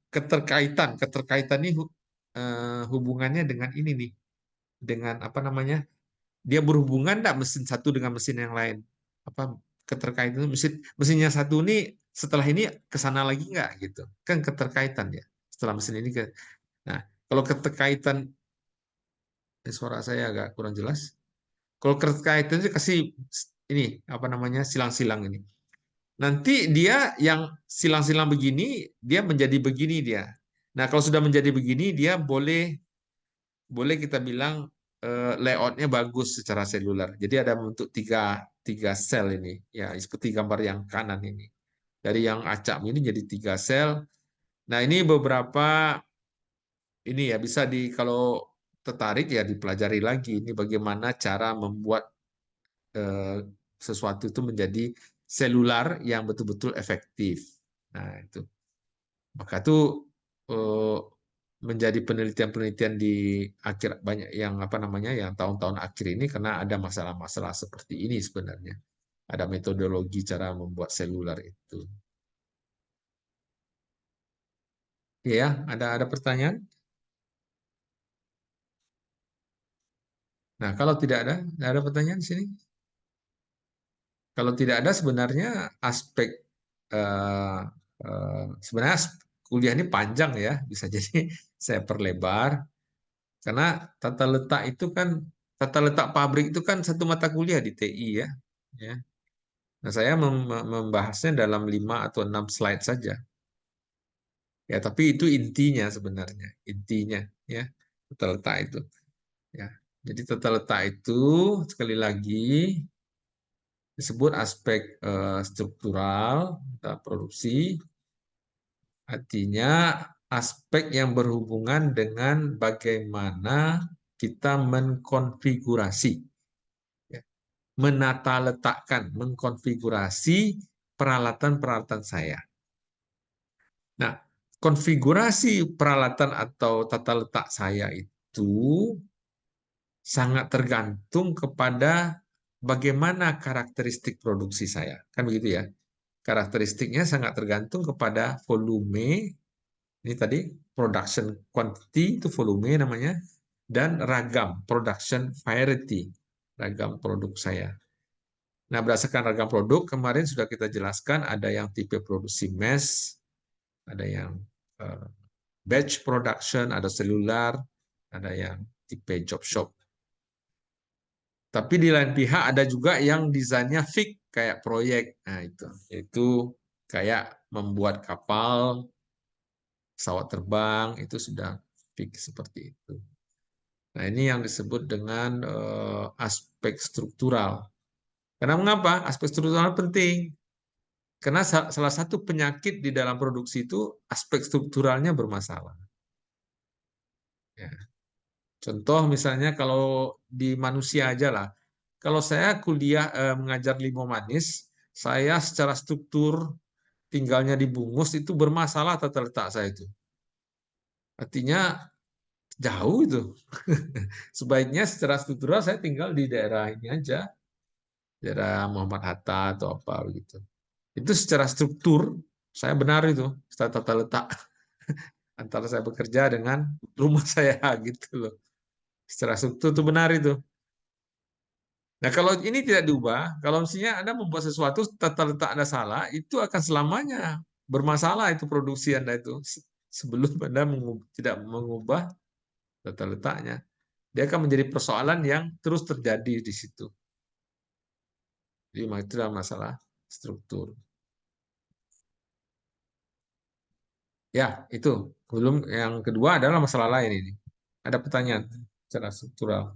keterkaitan ini hubungannya dengan ini nih, dengan apa namanya? Dia berhubungan enggak mesin satu dengan mesin yang lain? Apa keterkaitan mesinnya satu ini setelah ini ke sana lagi enggak gitu. Kan keterkaitan ya. Setelah mesin ini ke. Nah, kalau keterkaitan suara saya agak kurang jelas. Kalau keterkaitan itu kasih ini apa namanya silang-silang ini. Nanti dia yang silang-silang begini, dia menjadi begini dia. Nah, kalau sudah menjadi begini, dia boleh boleh kita bilang layoutnya bagus secara seluler. Jadi ada bentuk tiga sel ini, ya seperti gambar yang kanan ini. Dari yang acak ini jadi tiga sel. Nah ini beberapa ini ya bisa di kalau tertarik ya dipelajari lagi. Ini bagaimana cara membuat eh, sesuatu itu menjadi selular yang betul-betul efektif. Nah itu. Maka itu eh, menjadi penelitian-penelitian di akhir banyak yang apa namanya yang tahun-tahun akhir ini karena ada masalah-masalah seperti ini sebenarnya. Ada metodologi cara membuat seluler itu. Ya, ada pertanyaan? Nah, kalau tidak ada pertanyaan di sini. Kalau tidak ada sebenarnya aspek eh, sebenarnya kuliah ini panjang ya, bisa jadi saya perlebar. Karena tata letak itu kan tata letak pabrik itu kan satu mata kuliah di TI ya. Ya. Nah, saya membahasnya dalam 5 atau 6 slide saja. Ya, tapi itu intinya sebenarnya, intinya ya. Tata letak itu ya. Jadi tata letak itu sekali lagi disebut aspek struktural produksi, artinya aspek yang berhubungan dengan bagaimana kita mengkonfigurasi ya, menata letakkan, mengkonfigurasi peralatan-peralatan saya. Nah, konfigurasi peralatan atau tata letak saya itu sangat tergantung kepada bagaimana karakteristik produksi saya. Kan begitu ya? Karakteristiknya sangat tergantung kepada volume, ini tadi production quantity itu volume namanya, dan ragam, production variety, ragam produk saya. Nah, berdasarkan ragam produk, kemarin sudah kita jelaskan ada yang tipe produksi mass, ada yang batch production, ada selular, ada yang tipe job shop. Tapi di lain pihak ada juga yang desainnya fix kayak proyek. Nah, itu kayak membuat kapal, pesawat terbang itu sudah fix seperti itu. Nah, ini yang disebut dengan aspek struktural. Karena mengapa? Aspek struktural penting. Karena salah satu penyakit di dalam produksi itu aspek strukturalnya bermasalah. Ya. Contoh misalnya kalau di manusia aja lah. Kalau saya kuliah mengajar limau manis, saya secara struktur tinggalnya di Bungus itu bermasalah tata letak saya itu. Artinya jauh itu. Sebaiknya secara struktural saya tinggal di daerah ini aja, daerah Muhammad Hatta atau apa begitu. Itu secara struktur saya benar itu, secara tata letak antara saya bekerja dengan rumah saya gitu loh. Secara struktur itu benar itu. Nah, kalau ini tidak diubah, kalau misalnya Anda membuat sesuatu tata letak Anda salah, itu akan selamanya bermasalah itu produksi Anda itu sebelum Anda tidak mengubah tata letaknya. Dia akan menjadi persoalan yang terus terjadi di situ. Jadi itu adalah masalah struktur. Ya, itu. Belum yang kedua adalah masalah lain ini. Ada pertanyaan secara struktural.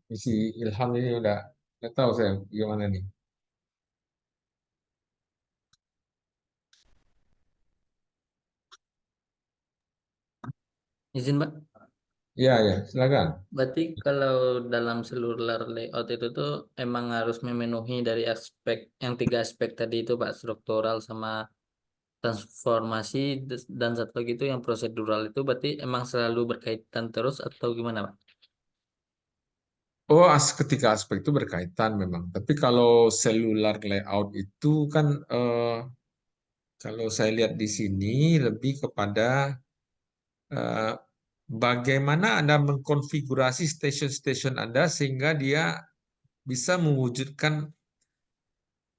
Isi Ilham ini udah nggak tahu saya gimana nih. Izin, Pak. Ya, ya, silakan. Berarti kalau dalam seluler layout itu tuh emang harus memenuhi dari aspek yang tiga aspek tadi itu, Pak, struktural sama transformasi dan satu lagi itu yang prosedural itu berarti emang selalu berkaitan terus atau gimana, Pak? Oh, ketiga aspek itu berkaitan memang. Tapi kalau cellular layout itu kan kalau saya lihat di sini lebih kepada eh, bagaimana Anda mengkonfigurasi stasiun-stasiun Anda sehingga dia bisa mewujudkan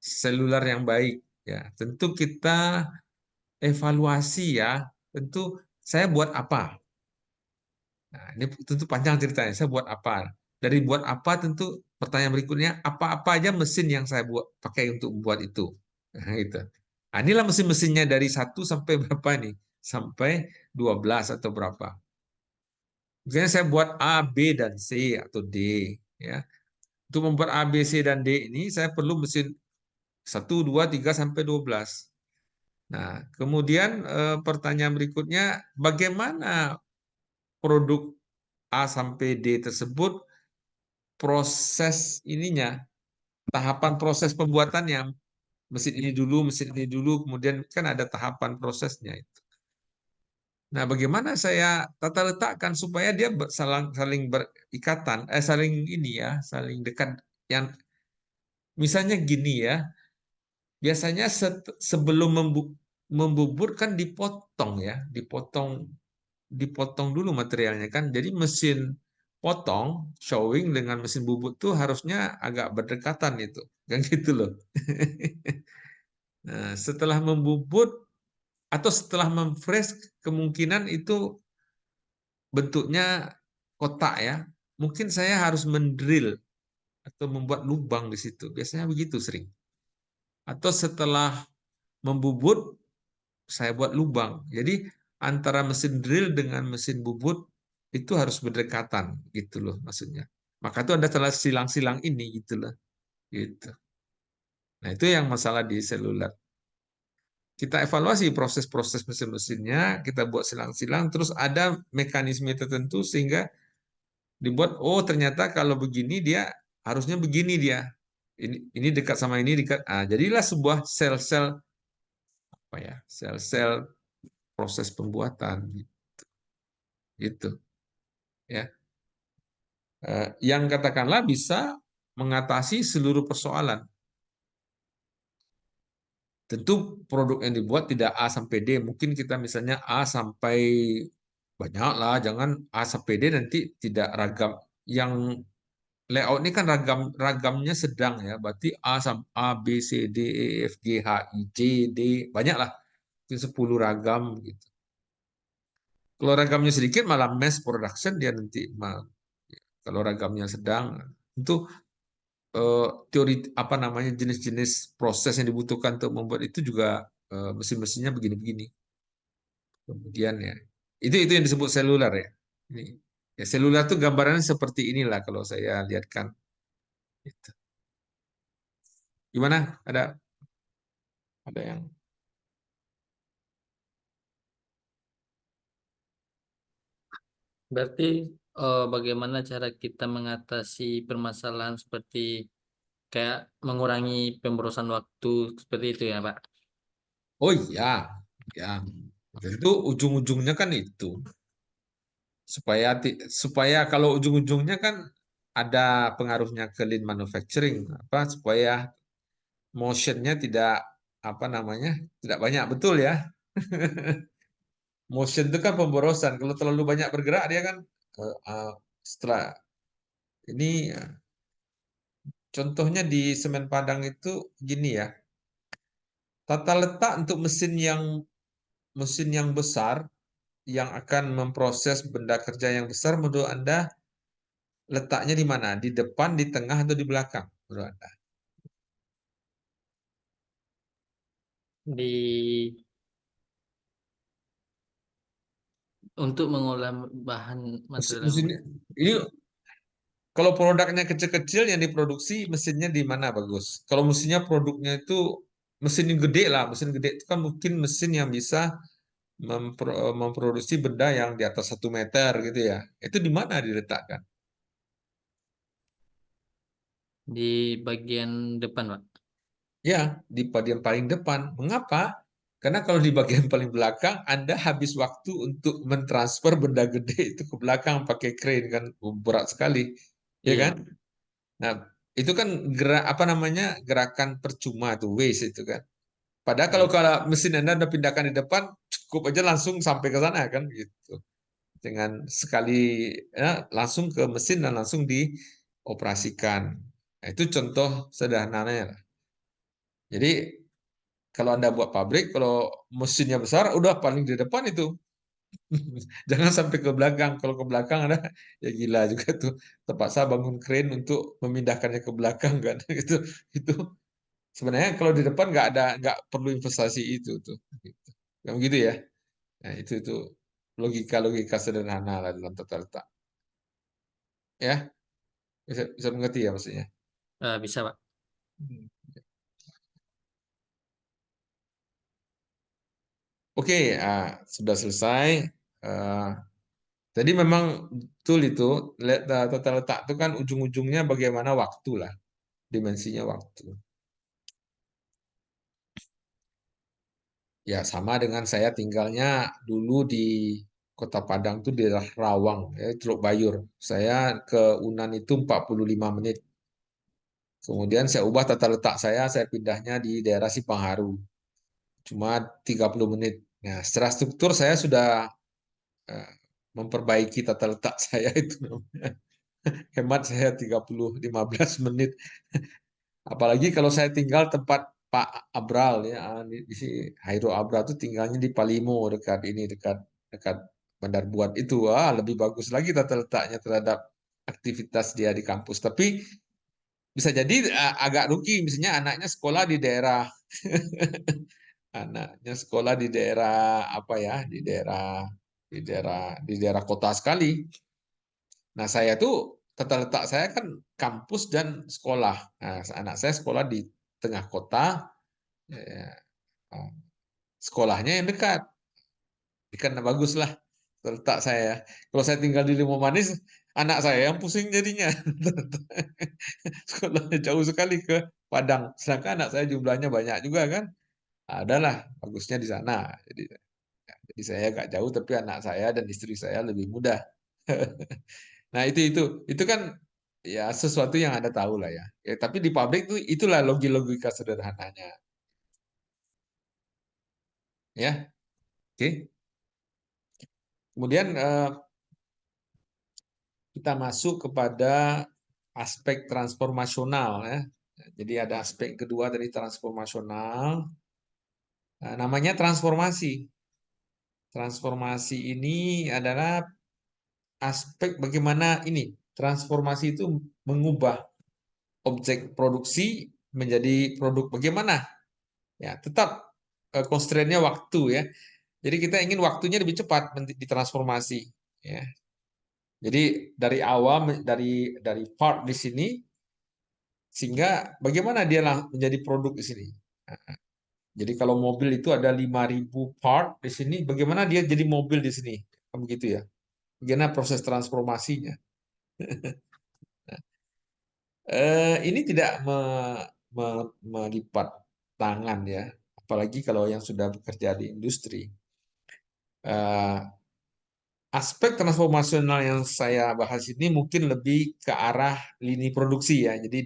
seluler yang baik. Ya, tentu kita evaluasi ya. Tentu saya buat apa? Nah, ini tentu panjang ceritanya. Saya buat apa? Dari buat apa tentu pertanyaan berikutnya, apa-apa aja mesin yang saya buat pakai untuk membuat itu. Nah, gitu. Nah, inilah mesin-mesinnya dari satu sampai berapa nih? Sampai 12 atau berapa. Misalnya saya buat A, B, dan C atau D. Ya. Untuk membuat A, B, C, dan D ini saya perlu mesin 1, 2, 3 sampai 12. Nah, kemudian pertanyaan berikutnya, bagaimana produk A sampai D tersebut proses ininya, tahapan proses pembuatannya, mesin ini dulu, kemudian kan ada tahapan prosesnya itu. Nah, bagaimana saya tata letakkan supaya dia saling saling berikatan, saling ini ya, saling dekat. Yang misalnya gini ya, biasanya sebelum membubur kan dipotong ya, dipotong dulu materialnya kan. Jadi mesin potong showing dengan mesin bubut tuh harusnya agak berdekatan itu. Kan gitu loh. Nah, setelah membubut atau setelah memfresh kemungkinan itu bentuknya kotak ya. Mungkin saya harus mendrill atau membuat lubang di situ. Biasanya begitu sering. Atau setelah membubut saya buat lubang. Jadi antara mesin drill dengan mesin bubut itu harus berdekatan gitu loh maksudnya. Maka itu ada salah silang-silang ini gitu loh. Gitu. Nah, itu yang masalah di seluler. Kita evaluasi proses-proses mesin-mesinnya, kita buat silang-silang, terus ada mekanisme tertentu sehingga dibuat, oh ternyata kalau begini dia harusnya begini dia. Ini dekat sama ini dekat. Ah, jadilah sebuah sel-sel apa ya? Sel-sel proses pembuatan gitu ya. Yang katakanlah bisa mengatasi seluruh persoalan. Tentu produk yang dibuat tidak A sampai D. Mungkin kita misalnya A sampai banyak lah, jangan A sampai D nanti tidak ragam. Yang layout ini kan ragamnya sedang ya. Berarti A, B, C, D, E, F, G, H, I, J, D, banyak lah. Itu 10 ragam gitu. Kalau ragamnya sedikit malah mass production dia nanti. Kalau ragamnya sedang, tentu teori apa namanya jenis-jenis proses yang dibutuhkan untuk membuat itu juga mesin-mesinnya begini-begini. Kemudian ya, itu yang disebut seluler ya. Ini ya seluler tuh gambarannya seperti inilah kalau saya lihatkan. Gitu. Gimana? Ada yang Berarti bagaimana cara kita mengatasi permasalahan seperti kayak mengurangi pemborosan waktu seperti itu ya, Pak? oh iya, ya. Itu ujung-ujungnya kan itu supaya kalau ujung-ujungnya kan ada pengaruhnya ke lean manufacturing apa supaya motionnya tidak apa namanya tidak banyak betul ya. Motion itu kan pemborosan. Kalau terlalu banyak bergerak dia kan setelah ini contohnya di semen Padang itu gini ya. Tata letak untuk mesin yang besar yang akan memproses benda kerja yang besar menurut Anda letaknya di mana? Di depan, di tengah atau di belakang menurut Anda? Di untuk mengolah bahan Mesin, material yang mesin ini kalau produknya kecil-kecil yang diproduksi mesinnya di mana bagus? Kalau mesinnya produknya itu mesin yang gede lah, mesin gede itu kan mungkin mesin yang bisa memproduksi benda yang di atas 1 meter gitu ya. Itu di mana diletakkan? Di bagian depan, Pak. Ya, di bagian paling depan. Mengapa? Karena kalau di bagian paling belakang, Anda habis waktu untuk mentransfer benda gede itu ke belakang pakai crane kan berat sekali, ya Iya, kan? Pak. Nah, itu kan gerak apa namanya gerakan percuma tuh waste itu kan. Padahal kalau Iya. kalau mesin Anda udah pindahkan di depan, cukup aja langsung sampai ke sana kan gitu. Dengan sekali ya, langsung ke mesin dan langsung dioperasikan. Nah, itu contoh sederhananya. Jadi kalau Anda buat pabrik, kalau mesinnya besar, udah paling di depan itu. Jangan sampai ke belakang. Kalau ke belakang Anda, ya gila juga tuh. Terpaksa bangun crane untuk memindahkannya ke belakang kan. Itu sebenarnya kalau di depan nggak perlu investasi itu tuh. Gitu. Yang gitu ya. Nah, itu logika-logika sederhana lah dalam tata letak. Ya, bisa mengerti ya maksudnya. Bisa, Pak. Hmm. Oke, sudah selesai. Ah, Jadi memang betul itu tata letak itu kan ujung-ujungnya bagaimana waktu lah, dimensinya waktu. Ya sama dengan saya tinggalnya dulu di Kota Padang tuh di daerah Rawang, ya, Teluk Bayur. Saya ke Unan itu 45 menit. Kemudian saya ubah tata letak saya pindahnya di daerah Sipangharu. Cuma 30 menit. Nah, secara struktur saya sudah eh, memperbaiki tata letak saya itu. Hemat saya 15 menit. Apalagi kalau saya tinggal tempat Pak Abral ya di Hairul Abral itu tinggalnya di Palimo dekat ini dekat dekat Bandar Buat itu lebih bagus lagi tata letaknya terhadap aktivitas dia di kampus. Tapi bisa jadi agak rugi misalnya anaknya sekolah di daerah apa ya di daerah kota sekali. Nah, saya tuh tata letak saya kan kampus dan sekolah. Nah, anak saya sekolah di tengah kota, ya, eh, sekolahnya yang dekat. Kan bagus lah letak saya. Kalau saya tinggal di Limau Manis, anak saya yang pusing jadinya. Sekolahnya jauh sekali ke Padang. Sedangkan anak saya jumlahnya banyak juga kan. Adalah bagusnya di sana. Jadi saya agak jauh, tapi anak saya dan istri saya lebih mudah. Nah, itu kan ya sesuatu yang Anda tahu lah ya. Ya, tapi di pabrik itu itulah logika sederhananya, ya. Oke. Kemudian kita masuk kepada aspek transformasional ya. Jadi ada aspek kedua dari transformasional, namanya transformasi. Transformasi ini adalah aspek bagaimana ini transformasi itu mengubah objek produksi menjadi produk bagaimana. Ya, tetap constraint-nya waktu ya. Jadi kita ingin waktunya lebih cepat ditransformasi. Ya. Jadi dari awal dari part di sini sehingga bagaimana dia menjadi produk di sini. Nah, jadi kalau mobil itu ada 5.000 part di sini, bagaimana dia jadi mobil di sini? Kan begitu ya. Bagaimana proses transformasinya? Ini tidak melipat tangan ya, apalagi kalau yang sudah bekerja di industri. Eh, Aspek transformasional yang saya bahas ini mungkin lebih ke arah lini produksi ya. Jadi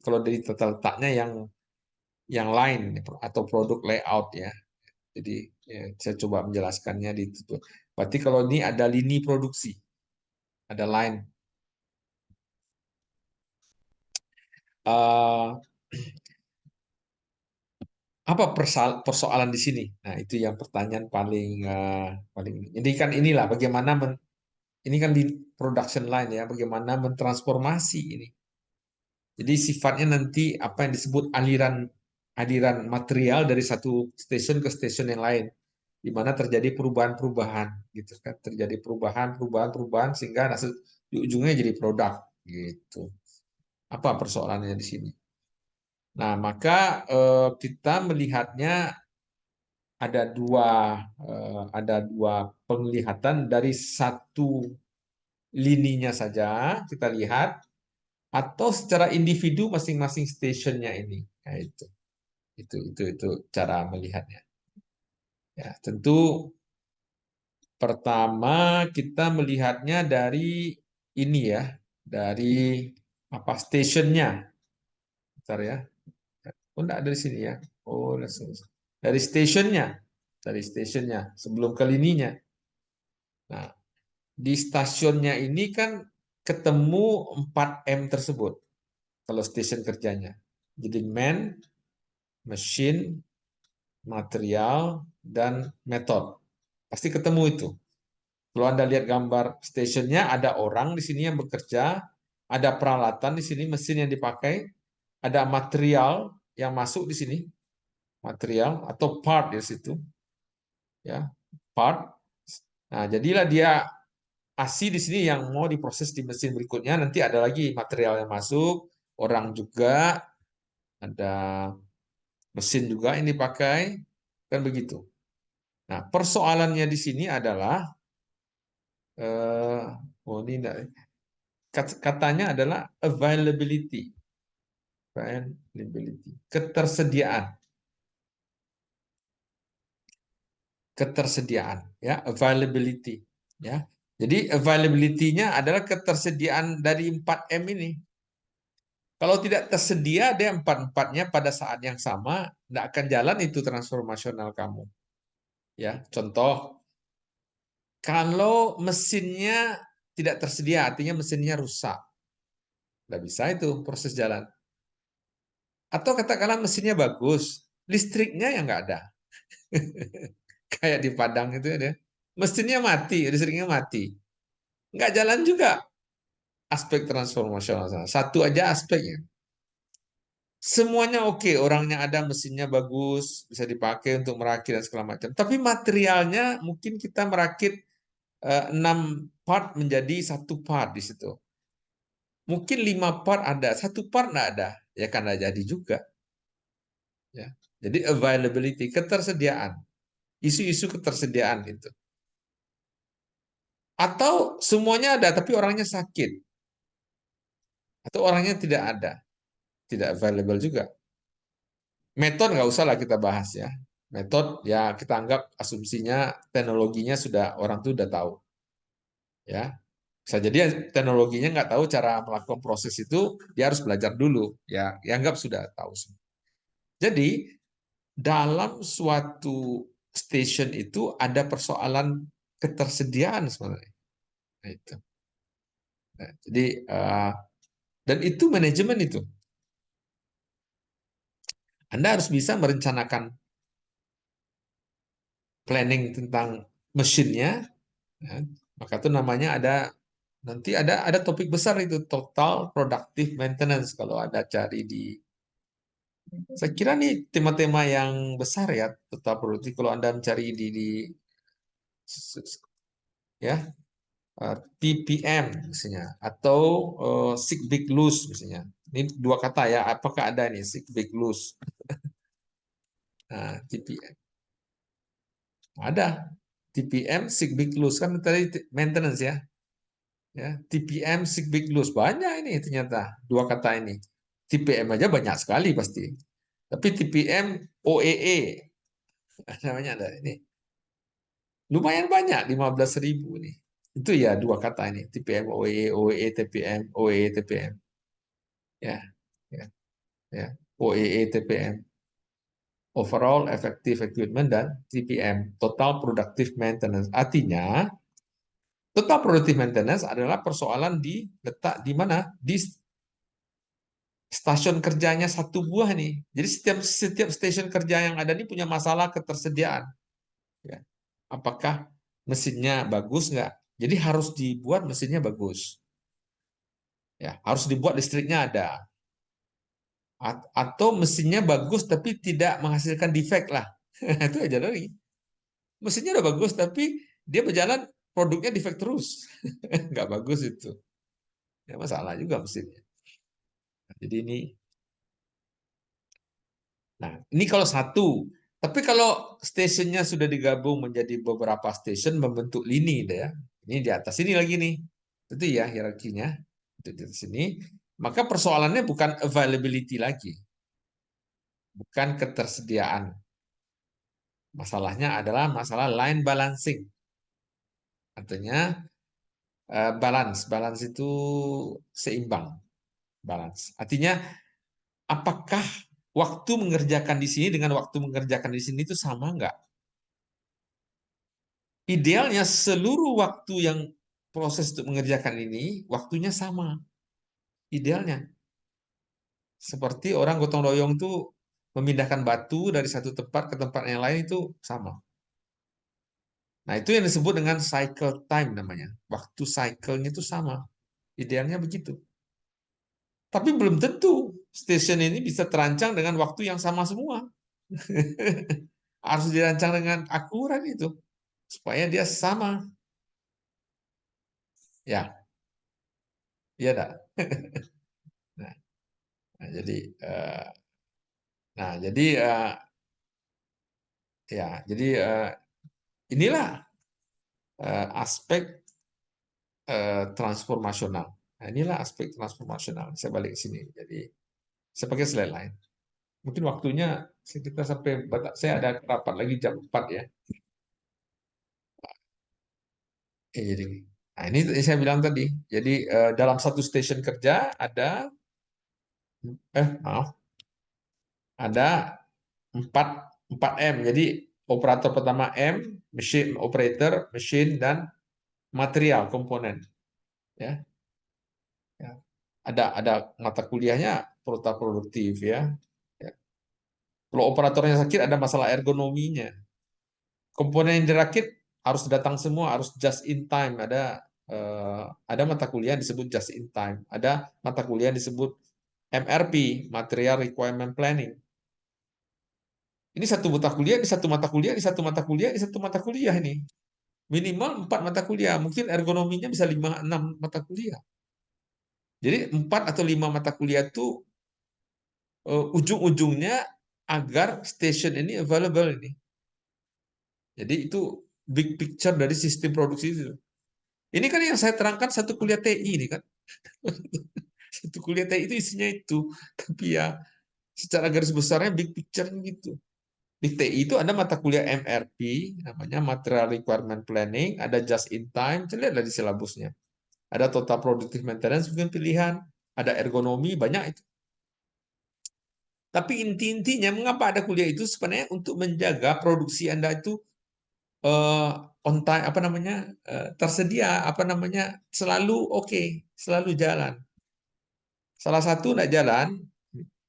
kalau dari tata letaknya yang lain atau produk layout ya. Jadi ya, saya coba menjelaskannya di situ. Berarti kalau ini ada lini produksi, ada line. Eh, apa persoalan di sini? Nah, itu yang pertanyaan paling. Jadi kan inilah bagaimana ini kan di production line ya, bagaimana mentransformasi ini. Jadi sifatnya nanti apa yang disebut aliran aliran material dari satu stasiun ke stasiun yang lain, di mana terjadi perubahan-perubahan, gitu kan? Terjadi perubahan sehingga hasil di ujungnya jadi produk, gitu. Apa persoalannya di sini? Nah, maka kita melihatnya ada dua penglihatan dari satu lininya saja kita lihat atau secara individu masing-masing stationnya ini. Nah, itu cara melihatnya. Ya, tentu pertama kita melihatnya dari ini ya, dari apa stationnya. Bentar ya. Oh, enggak ada di sini ya. Oh, langsung. Dari stationnya. Dari stationnya sebelum ke lininya. Nah, di stasiunnya ini kan ketemu 4M tersebut. Kalau station kerjanya. Jadi man, machine, material, dan method. Pasti ketemu itu. Kalau Anda lihat gambar stationnya, ada orang di sini yang bekerja, ada peralatan di sini, mesin yang dipakai, ada material yang masuk di sini, material atau part di situ, ya, part. Nah, jadilah dia ASI di sini yang mau diproses di mesin berikutnya, nanti ada lagi material yang masuk, orang juga, ada mesin juga ini dipakai, kan begitu. Nah, persoalannya di sini adalah oh ini enggak, katanya adalah availability, ketersediaan, ya, availability, ya. Jadi availability-nya adalah ketersediaan dari 4M ini. Kalau tidak tersedia dia empat-empatnya pada saat yang sama, tidak akan jalan itu transformasional kamu. Ya, contoh, kalau mesinnya tidak tersedia, artinya mesinnya rusak, tidak bisa itu proses jalan. Atau katakanlah mesinnya bagus, listriknya yang nggak ada. Kayak di Padang itu ya, mesinnya mati, listriknya mati. Nggak jalan juga aspek transformasional. Satu aja aspeknya. Semuanya oke, orangnya ada, mesinnya bagus, bisa dipakai untuk merakit dan segala macam. Tapi materialnya mungkin kita merakit 6 part menjadi satu part di situ. Mungkin 5 part ada, satu part nggak ada, ya kan nggak jadi juga. Ya. Jadi availability, ketersediaan, isu-isu ketersediaan itu. Atau semuanya ada tapi orangnya sakit, atau orangnya tidak ada, tidak available juga. Metode nggak usah lah kita bahas ya. Metode ya kita anggap asumsinya teknologinya sudah orang tuh udah tahu. Ya, bisa jadi teknologinya nggak tahu cara melakukan proses itu, dia harus belajar dulu. Ya, dianggap sudah tahu. Jadi dalam suatu station itu ada persoalan ketersediaan sebenarnya. Nah, itu. Nah, jadi dan itu manajemen itu. Anda harus bisa merencanakan planning tentang mesinnya, ya. Maka itu namanya nanti ada topik besar itu total productive maintenance kalau ada cari di. Saya kira nih tema-tema yang besar ya total productive kalau Anda mencari di ya TPM misalnya atau sick big loose misalnya. Ini dua kata ya. Apakah ada nih sick big loose? Nah, TPM ada. TPM sick big loose kan tadi maintenance ya. Ya, TPM sick big loose banyak ini ternyata dua kata ini. TPM aja banyak sekali pasti. Tapi TPM OEE namanya ada ini. Lumayan banyak 15.000 nih. Itu ya dua kata ini, TPM OEE, OEE TPM, OEE TPM. Ya, ya, ya. OEE TPM. Overall Effective Equipment dan TPM, Total Productive Maintenance. Artinya, Total Productive Maintenance adalah persoalan letak di mana? Di stasiun kerjanya satu buah nih. Jadi setiap stasiun kerja yang ada ini punya masalah ketersediaan. Ya. Apakah mesinnya bagus nggak? Jadi harus dibuat mesinnya bagus. Ya, harus dibuat listriknya ada. Atau mesinnya bagus tapi tidak menghasilkan defek lah. Itu aja lagi. Mesinnya udah bagus tapi dia berjalan produknya defek terus. Nggak bagus itu. Ya, masalah juga mesinnya. Jadi ini, nah ini kalau satu. Tapi kalau stasiunnya sudah digabung menjadi beberapa stasiun membentuk lini deh ya. Ini di atas ini lagi nih. Itu ya hierarkinya. Itu di atas sini. Maka persoalannya bukan availability lagi, bukan ketersediaan. Masalahnya adalah masalah line balancing. Artinya balance. Balance itu seimbang. Balance. Artinya apakah waktu mengerjakan di sini dengan waktu mengerjakan di sini itu sama nggak? Idealnya seluruh waktu yang proses untuk mengerjakan ini, waktunya sama. Idealnya. Seperti orang gotong royong itu memindahkan batu dari satu tempat ke tempat yang lain itu sama. Nah, itu yang disebut dengan cycle time namanya. Waktu cycle-nya itu sama. Idealnya begitu. Tapi belum tentu stasiun ini bisa terancang dengan waktu yang sama semua. Harus dirancang dengan akurat itu supaya dia sama. Ya, iya dah. Nah, nah, jadi eh, jadi inilah aspek transformasional. Nah, inilah aspek transformasional. Saya balik ke sini. Jadi saya pakai slide lain. Mungkin waktunya kita sampai saya ada rapat lagi jam 4 ya. Jadi nah ini saya bilang tadi. Jadi dalam satu stasiun kerja maaf, ada 4 4M. Jadi operator pertama M, machine operator, mesin dan material komponen. Ya, ya. Ada mata kuliahnya produktif ya. Ya. Kalau operatornya sakit ada masalah ergonominya. Komponen yang dirakit harus datang semua, harus just in time. Ada mata kuliah yang disebut just in time. Ada mata kuliah yang disebut MRP, Material Requirement Planning. Ini satu mata kuliah, ini satu mata kuliah, ini satu mata kuliah, ini satu mata kuliah ini. Minimal 4 mata kuliah. Mungkin ergonominya bisa 5-6 mata kuliah. Jadi 4 atau 5 mata kuliah itu ujung-ujungnya agar station ini available ini. Jadi itu big picture dari sistem produksi itu. Ini kan yang saya terangkan satu kuliah TI ini kan. Satu kuliah TI itu isinya itu. Tapi ya secara garis besarnya big picture gitu. Di TI itu ada mata kuliah MRP, namanya Material Requirement Planning, ada Just in Time, lihat dari silabusnya. Ada Total Productive Maintenance, mungkin pilihan, ada ergonomi, banyak itu. Tapi inti-intinya, mengapa ada kuliah itu sebenarnya untuk menjaga produksi Anda itu on time, tersedia, selalu oke, selalu jalan. Salah satu tidak jalan,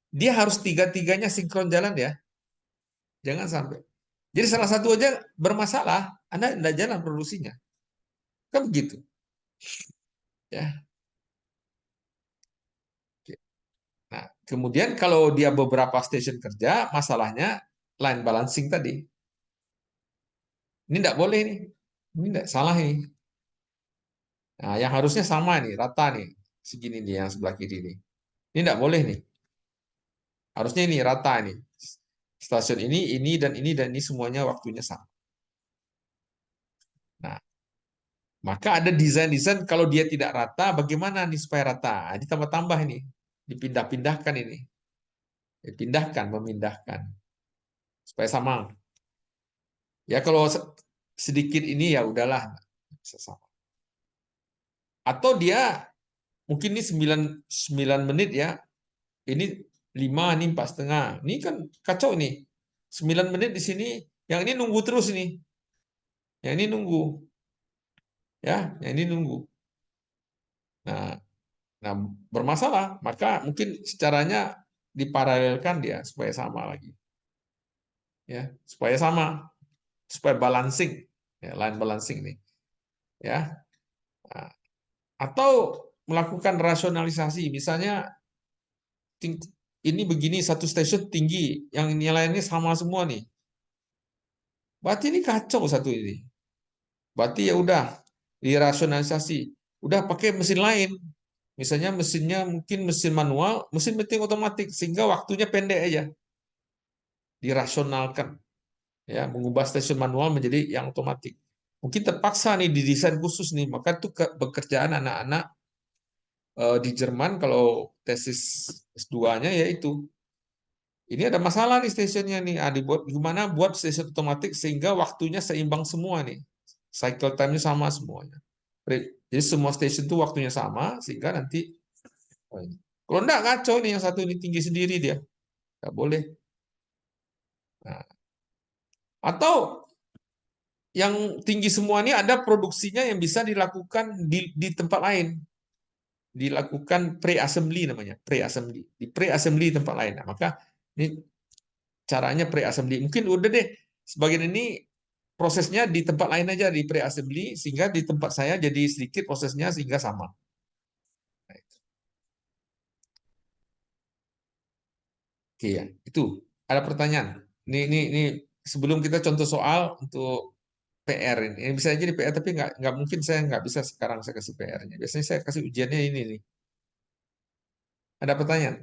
dia harus tiga-tiganya sinkron jalan ya. Jangan sampai. Jadi salah satu aja bermasalah, Anda tidak jalan produksinya. Kan begitu. Ya. Nah, kemudian kalau dia beberapa stasiun kerja, masalahnya line balancing tadi. Ini tidak boleh nih. Ini tidak salah nih. Nah, yang harusnya sama nih, rata nih. Segini nih yang sebelah kiri nih. Ini tidak boleh nih. Harusnya ini rata nih. Stasiun dan ini semuanya waktunya sama. Nah, maka ada desain-desain kalau dia tidak rata, bagaimana nih supaya rata? Nah, ditambah-tambah ini. Dipindah-pindahkan ini. Dipindahkan, memindahkan. Supaya sama. Ya kalau sedikit ini ya udahlah. Bisa sama. Atau dia mungkin ini 9 menit ya. Ini 5, ini 4,5. Ini kan kacau ini. 9 menit di sini, yang ini nunggu terus ini. Yang ini nunggu. Ya, yang ini nunggu. Nah, nah bermasalah, maka mungkin secaranya diparalelkan dia supaya sama lagi. Ya, supaya sama, supaya balancing. Ya, line balancing nih. Ya. Nah, atau melakukan rasionalisasi, misalnya ini begini satu stasiun tinggi, yang nilainya sama semua nih. Berarti ini kacau satu ini. Berarti ya udah dirasionalisasi. Udah pakai mesin lain. Misalnya mesinnya mungkin mesin manual, mesin meeting otomatis sehingga waktunya pendek aja. Dirasionalkan. ya, mengubah stasiun manual menjadi yang otomatis. Mungkin terpaksa nih didesain khusus nih, maka itu pekerjaan anak-anak di Jerman kalau tesis S2-nya yaitu ini ada masalah nih stasiunnya nih. Dibuat gimana buat stasiun otomatis sehingga waktunya seimbang semua nih. Cycle time-nya sama semuanya. Jadi semua stasiun itu waktunya sama sehingga nanti oh ini. Kalau enggak ngaco nih yang satu ini tinggi sendiri dia. Enggak boleh. Nah, atau yang tinggi semua ini ada produksinya yang bisa dilakukan di tempat lain. Dilakukan pre-assembly namanya, pre-assembly. Di pre-assembly tempat lain. Nah, maka ini caranya pre-assembly. Mungkin udah deh sebagian ini prosesnya di tempat lain aja di pre-assembly sehingga di tempat saya jadi sedikit prosesnya sehingga sama. Nah, oke ya, itu. Ada pertanyaan. Ini sebelum kita contoh soal untuk PR ini. Ini bisa jadi PR tapi nggak mungkin saya nggak bisa sekarang saya kasih PR-nya. Biasanya saya kasih ujiannya ini nih. Ada pertanyaan?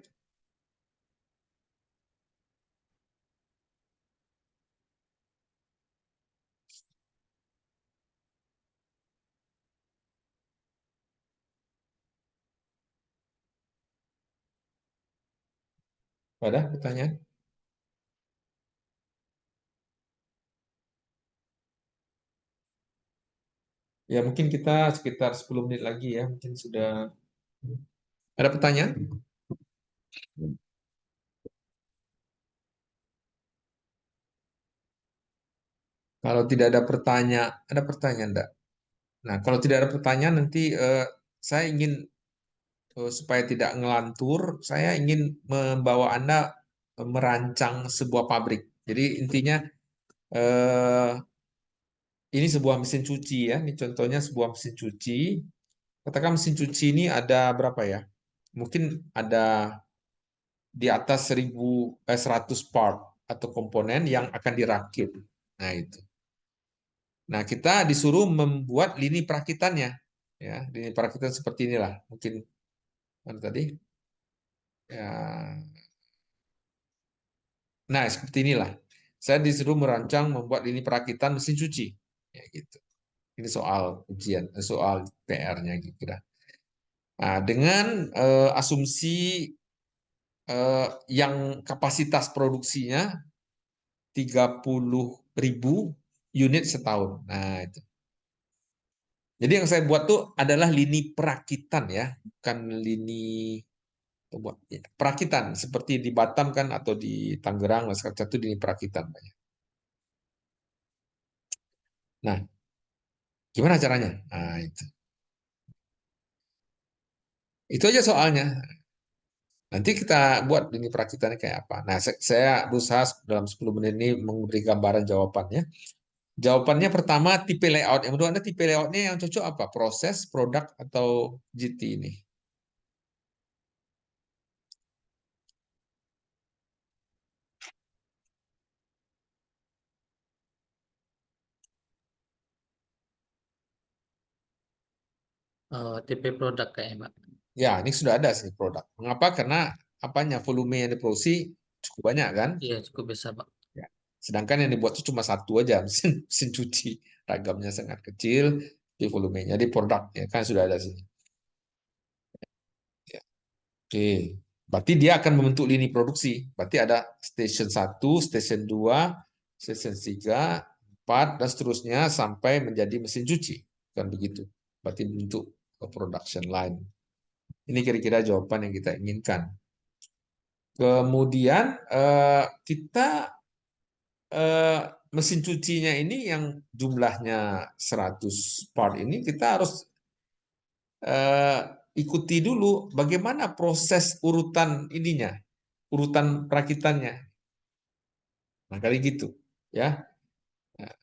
Ada pertanyaan? Ya mungkin kita sekitar 10 menit lagi ya. Mungkin sudah. Ada pertanyaan? Kalau tidak ada pertanyaan enggak? Nah, kalau tidak ada pertanyaan nanti saya ingin supaya tidak ngelantur, saya ingin membawa Anda merancang sebuah pabrik. Jadi intinya eh, ini sebuah mesin cuci ya. Ini contohnya sebuah mesin cuci. Katakan mesin cuci ini ada berapa ya? Mungkin ada di atas 100 part atau komponen yang akan dirakit. Nah, itu. Nah, kita disuruh membuat lini perakitannya. Ya, lini perakitan seperti inilah. Mungkin mana tadi? Ya. Nah, seperti inilah. Saya disuruh merancang membuat lini perakitan mesin cuci. Ya, gitu. Ini soal ujian, soal PR-nya gitu. Nah, dengan asumsi yang kapasitas produksinya 30.000 unit setahun. Nah, itu. Jadi yang saya buat tuh adalah lini perakitan ya, bukan lini perakitan seperti di Batam kan atau di Tangerang salah satu lini perakitan banyak. Nah, gimana caranya? Nah, itu aja soalnya. Nanti kita buat lini perakitannya kayak apa. Nah, saya berusaha dalam 10 menit ini memberi gambaran jawabannya. Jawabannya pertama tipe layout. Yang menurut Anda tipe layoutnya yang cocok apa? Proses, produk, atau GT ini? Oh, tipe produk kayaknya, Pak. Ya, ini sudah ada sih produk. Mengapa? Karena apanya volume yang diproduksi cukup banyak kan? Iya, cukup bisa, Pak. Ya. Sedangkan yang dibuat itu cuma satu aja mesin cuci. Ragamnya sangat kecil, di volumenya di produknya kan sudah ada sih. Ya. Oke. Berarti dia akan membentuk lini produksi. Berarti ada station 1, station 2, station 3, 4, dan seterusnya sampai menjadi mesin cuci. Kan begitu. Berarti bentuk production line. Ini kira-kira jawaban yang kita inginkan. Kemudian kita eh, mesin cucinya ini yang jumlahnya 100 part ini kita harus eh, ikuti dulu bagaimana proses urutan ininya, urutan perakitannya. Nah, kali gitu, ya. Nah,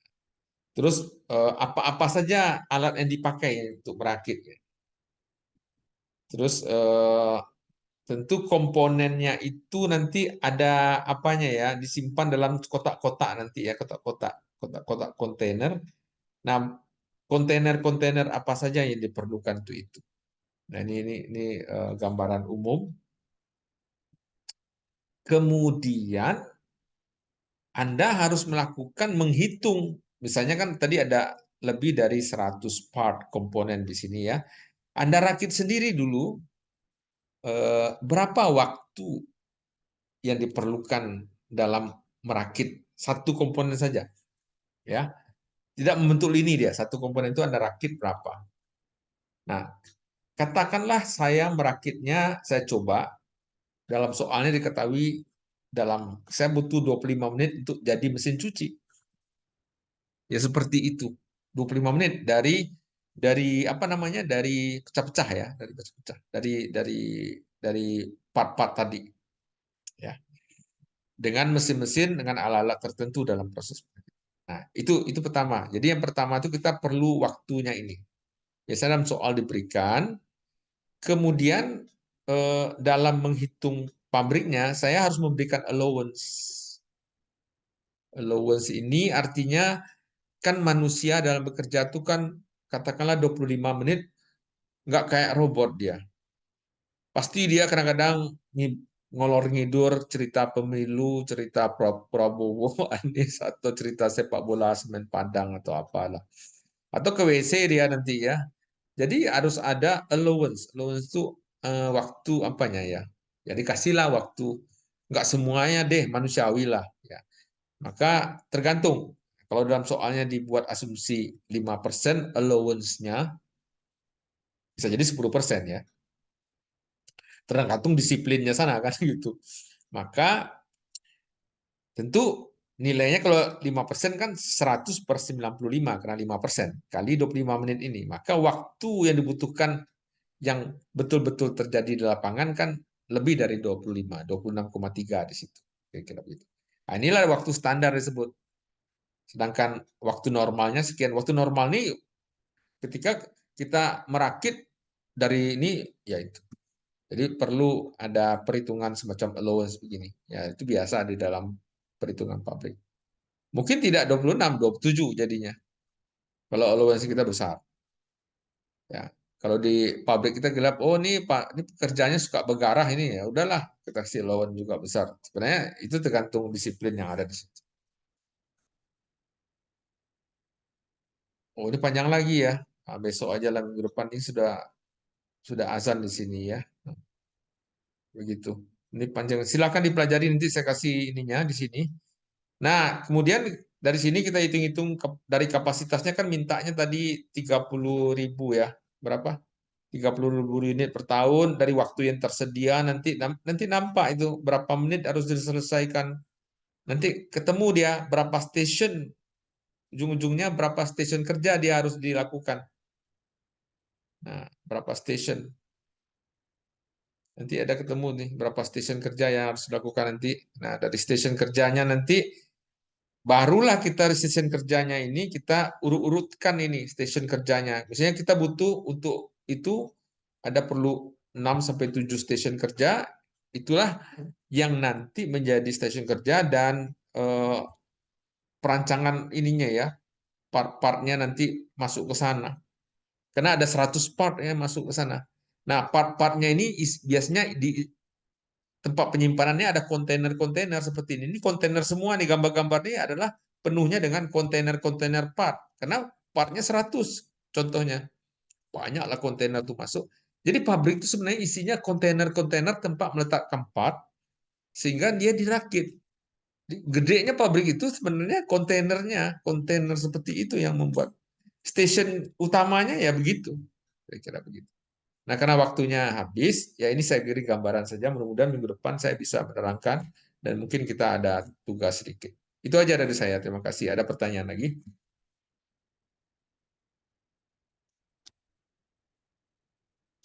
terus apa-apa saja alat yang dipakai untuk merakit. Terus tentu komponennya itu nanti ada apanya ya, disimpan dalam kotak-kotak nanti ya, kotak-kotak kontainer. Nah, kontainer-kontainer apa saja yang diperlukan untuk itu. Nah, ini gambaran umum. Kemudian Anda harus melakukan menghitung. Misalnya kan tadi ada lebih dari 100 part komponen di sini ya. Anda rakit sendiri dulu berapa waktu yang diperlukan dalam merakit satu komponen saja, ya. Tidak membentuk lini dia, satu komponen itu Anda rakit berapa. Nah, katakanlah saya merakitnya, saya coba dalam soalnya diketahui saya butuh 25 menit untuk jadi mesin cuci. Ya seperti itu. 25 menit dari apa namanya? Dari pecah-pecah ya, dari pecah-pecah. Dari part-part tadi ya. Dengan mesin-mesin dengan alat-alat tertentu dalam proses. Nah, itu pertama. Jadi yang pertama itu kita perlu waktunya ini. Biasanya dalam soal diberikan, kemudian dalam menghitung pabriknya saya harus memberikan allowance. Allowance ini artinya kan manusia dalam bekerja itu kan katakanlah 25 menit nggak kayak robot dia. Pasti dia kadang-kadang ngolor ngidur cerita pemilu, cerita Prabowo, Anies atau cerita sepak bola Semen Padang atau apalah. Atau ke WC dia nanti ya. Jadi harus ada allowance. Allowance itu waktu apanya ya? Ya dikasihlah waktu. Nggak semuanya deh manusiawi lah. Ya. Maka tergantung. Kalau dalam soalnya dibuat asumsi 5% allowance-nya bisa jadi 10% ya. Tergantung disiplinnya sana kan gitu. Maka tentu nilainya kalau 5% kan 100/95 karena 5% kali 25 menit ini. Maka waktu yang dibutuhkan yang betul-betul terjadi di lapangan kan lebih dari 25, 26,3 di situ. Kira-kira begitu. Nah, inilah waktu standar disebut. Sedangkan waktu normalnya sekian. Waktu normal ini ketika kita merakit dari ini ya itu. Jadi perlu ada perhitungan semacam allowance begini. Ya itu biasa di dalam perhitungan pabrik. Mungkin tidak 26, 27 jadinya. Kalau allowance kita besar. Ya. Kalau di pabrik kita gelap, oh nih Pak, ini pekerjaannya suka begarah ini ya, udahlah kita kasih lawan juga besar. Sebenarnya itu tergantung disiplin yang ada di situ. Oh ini panjang lagi ya. Nah, besok aja lah minggu depan ini sudah azan di sini ya. Begitu. Ini panjang. Silakan dipelajari nanti saya kasih ininya di sini. Nah, kemudian dari sini kita hitung-hitung dari kapasitasnya kan mintanya tadi 30.000 ya. Berapa? 30.000 unit per tahun dari waktu yang tersedia nanti nampak itu berapa menit harus diselesaikan. Nanti ketemu dia berapa station ujung-ujungnya berapa station kerja dia harus dilakukan. Nah, berapa station? Nanti ada ketemu nih berapa station kerja yang harus dilakukan nanti. Nah, dari station kerjanya nanti barulah kita station kerjanya ini kita urut-urutkan ini station kerjanya. Misalnya kita butuh untuk itu ada perlu 6 sampai 7 station kerja, itulah yang nanti menjadi station kerja dan perancangan ininya ya, part-partnya nanti masuk ke sana. Karena ada 100 part yang masuk ke sana. Nah, part-partnya ini biasanya di tempat penyimpanannya ada kontainer-kontainer seperti ini. Ini kontainer semua nih gambar-gambar ini adalah penuhnya dengan kontainer-kontainer part. Karena partnya 100 contohnya. Banyaklah kontainer itu masuk. Jadi pabrik itu sebenarnya isinya kontainer-kontainer tempat meletakkan part sehingga dia dirakit. Gedenya pabrik itu sebenarnya kontainernya, kontainer seperti itu yang membuat station utamanya ya begitu. Kira-kira begitu. Nah, karena waktunya habis, ya ini saya beri gambaran saja. Mudah-mudahan minggu depan saya bisa menerangkan dan mungkin kita ada tugas sedikit. Itu aja dari saya. Terima kasih. Ada pertanyaan lagi?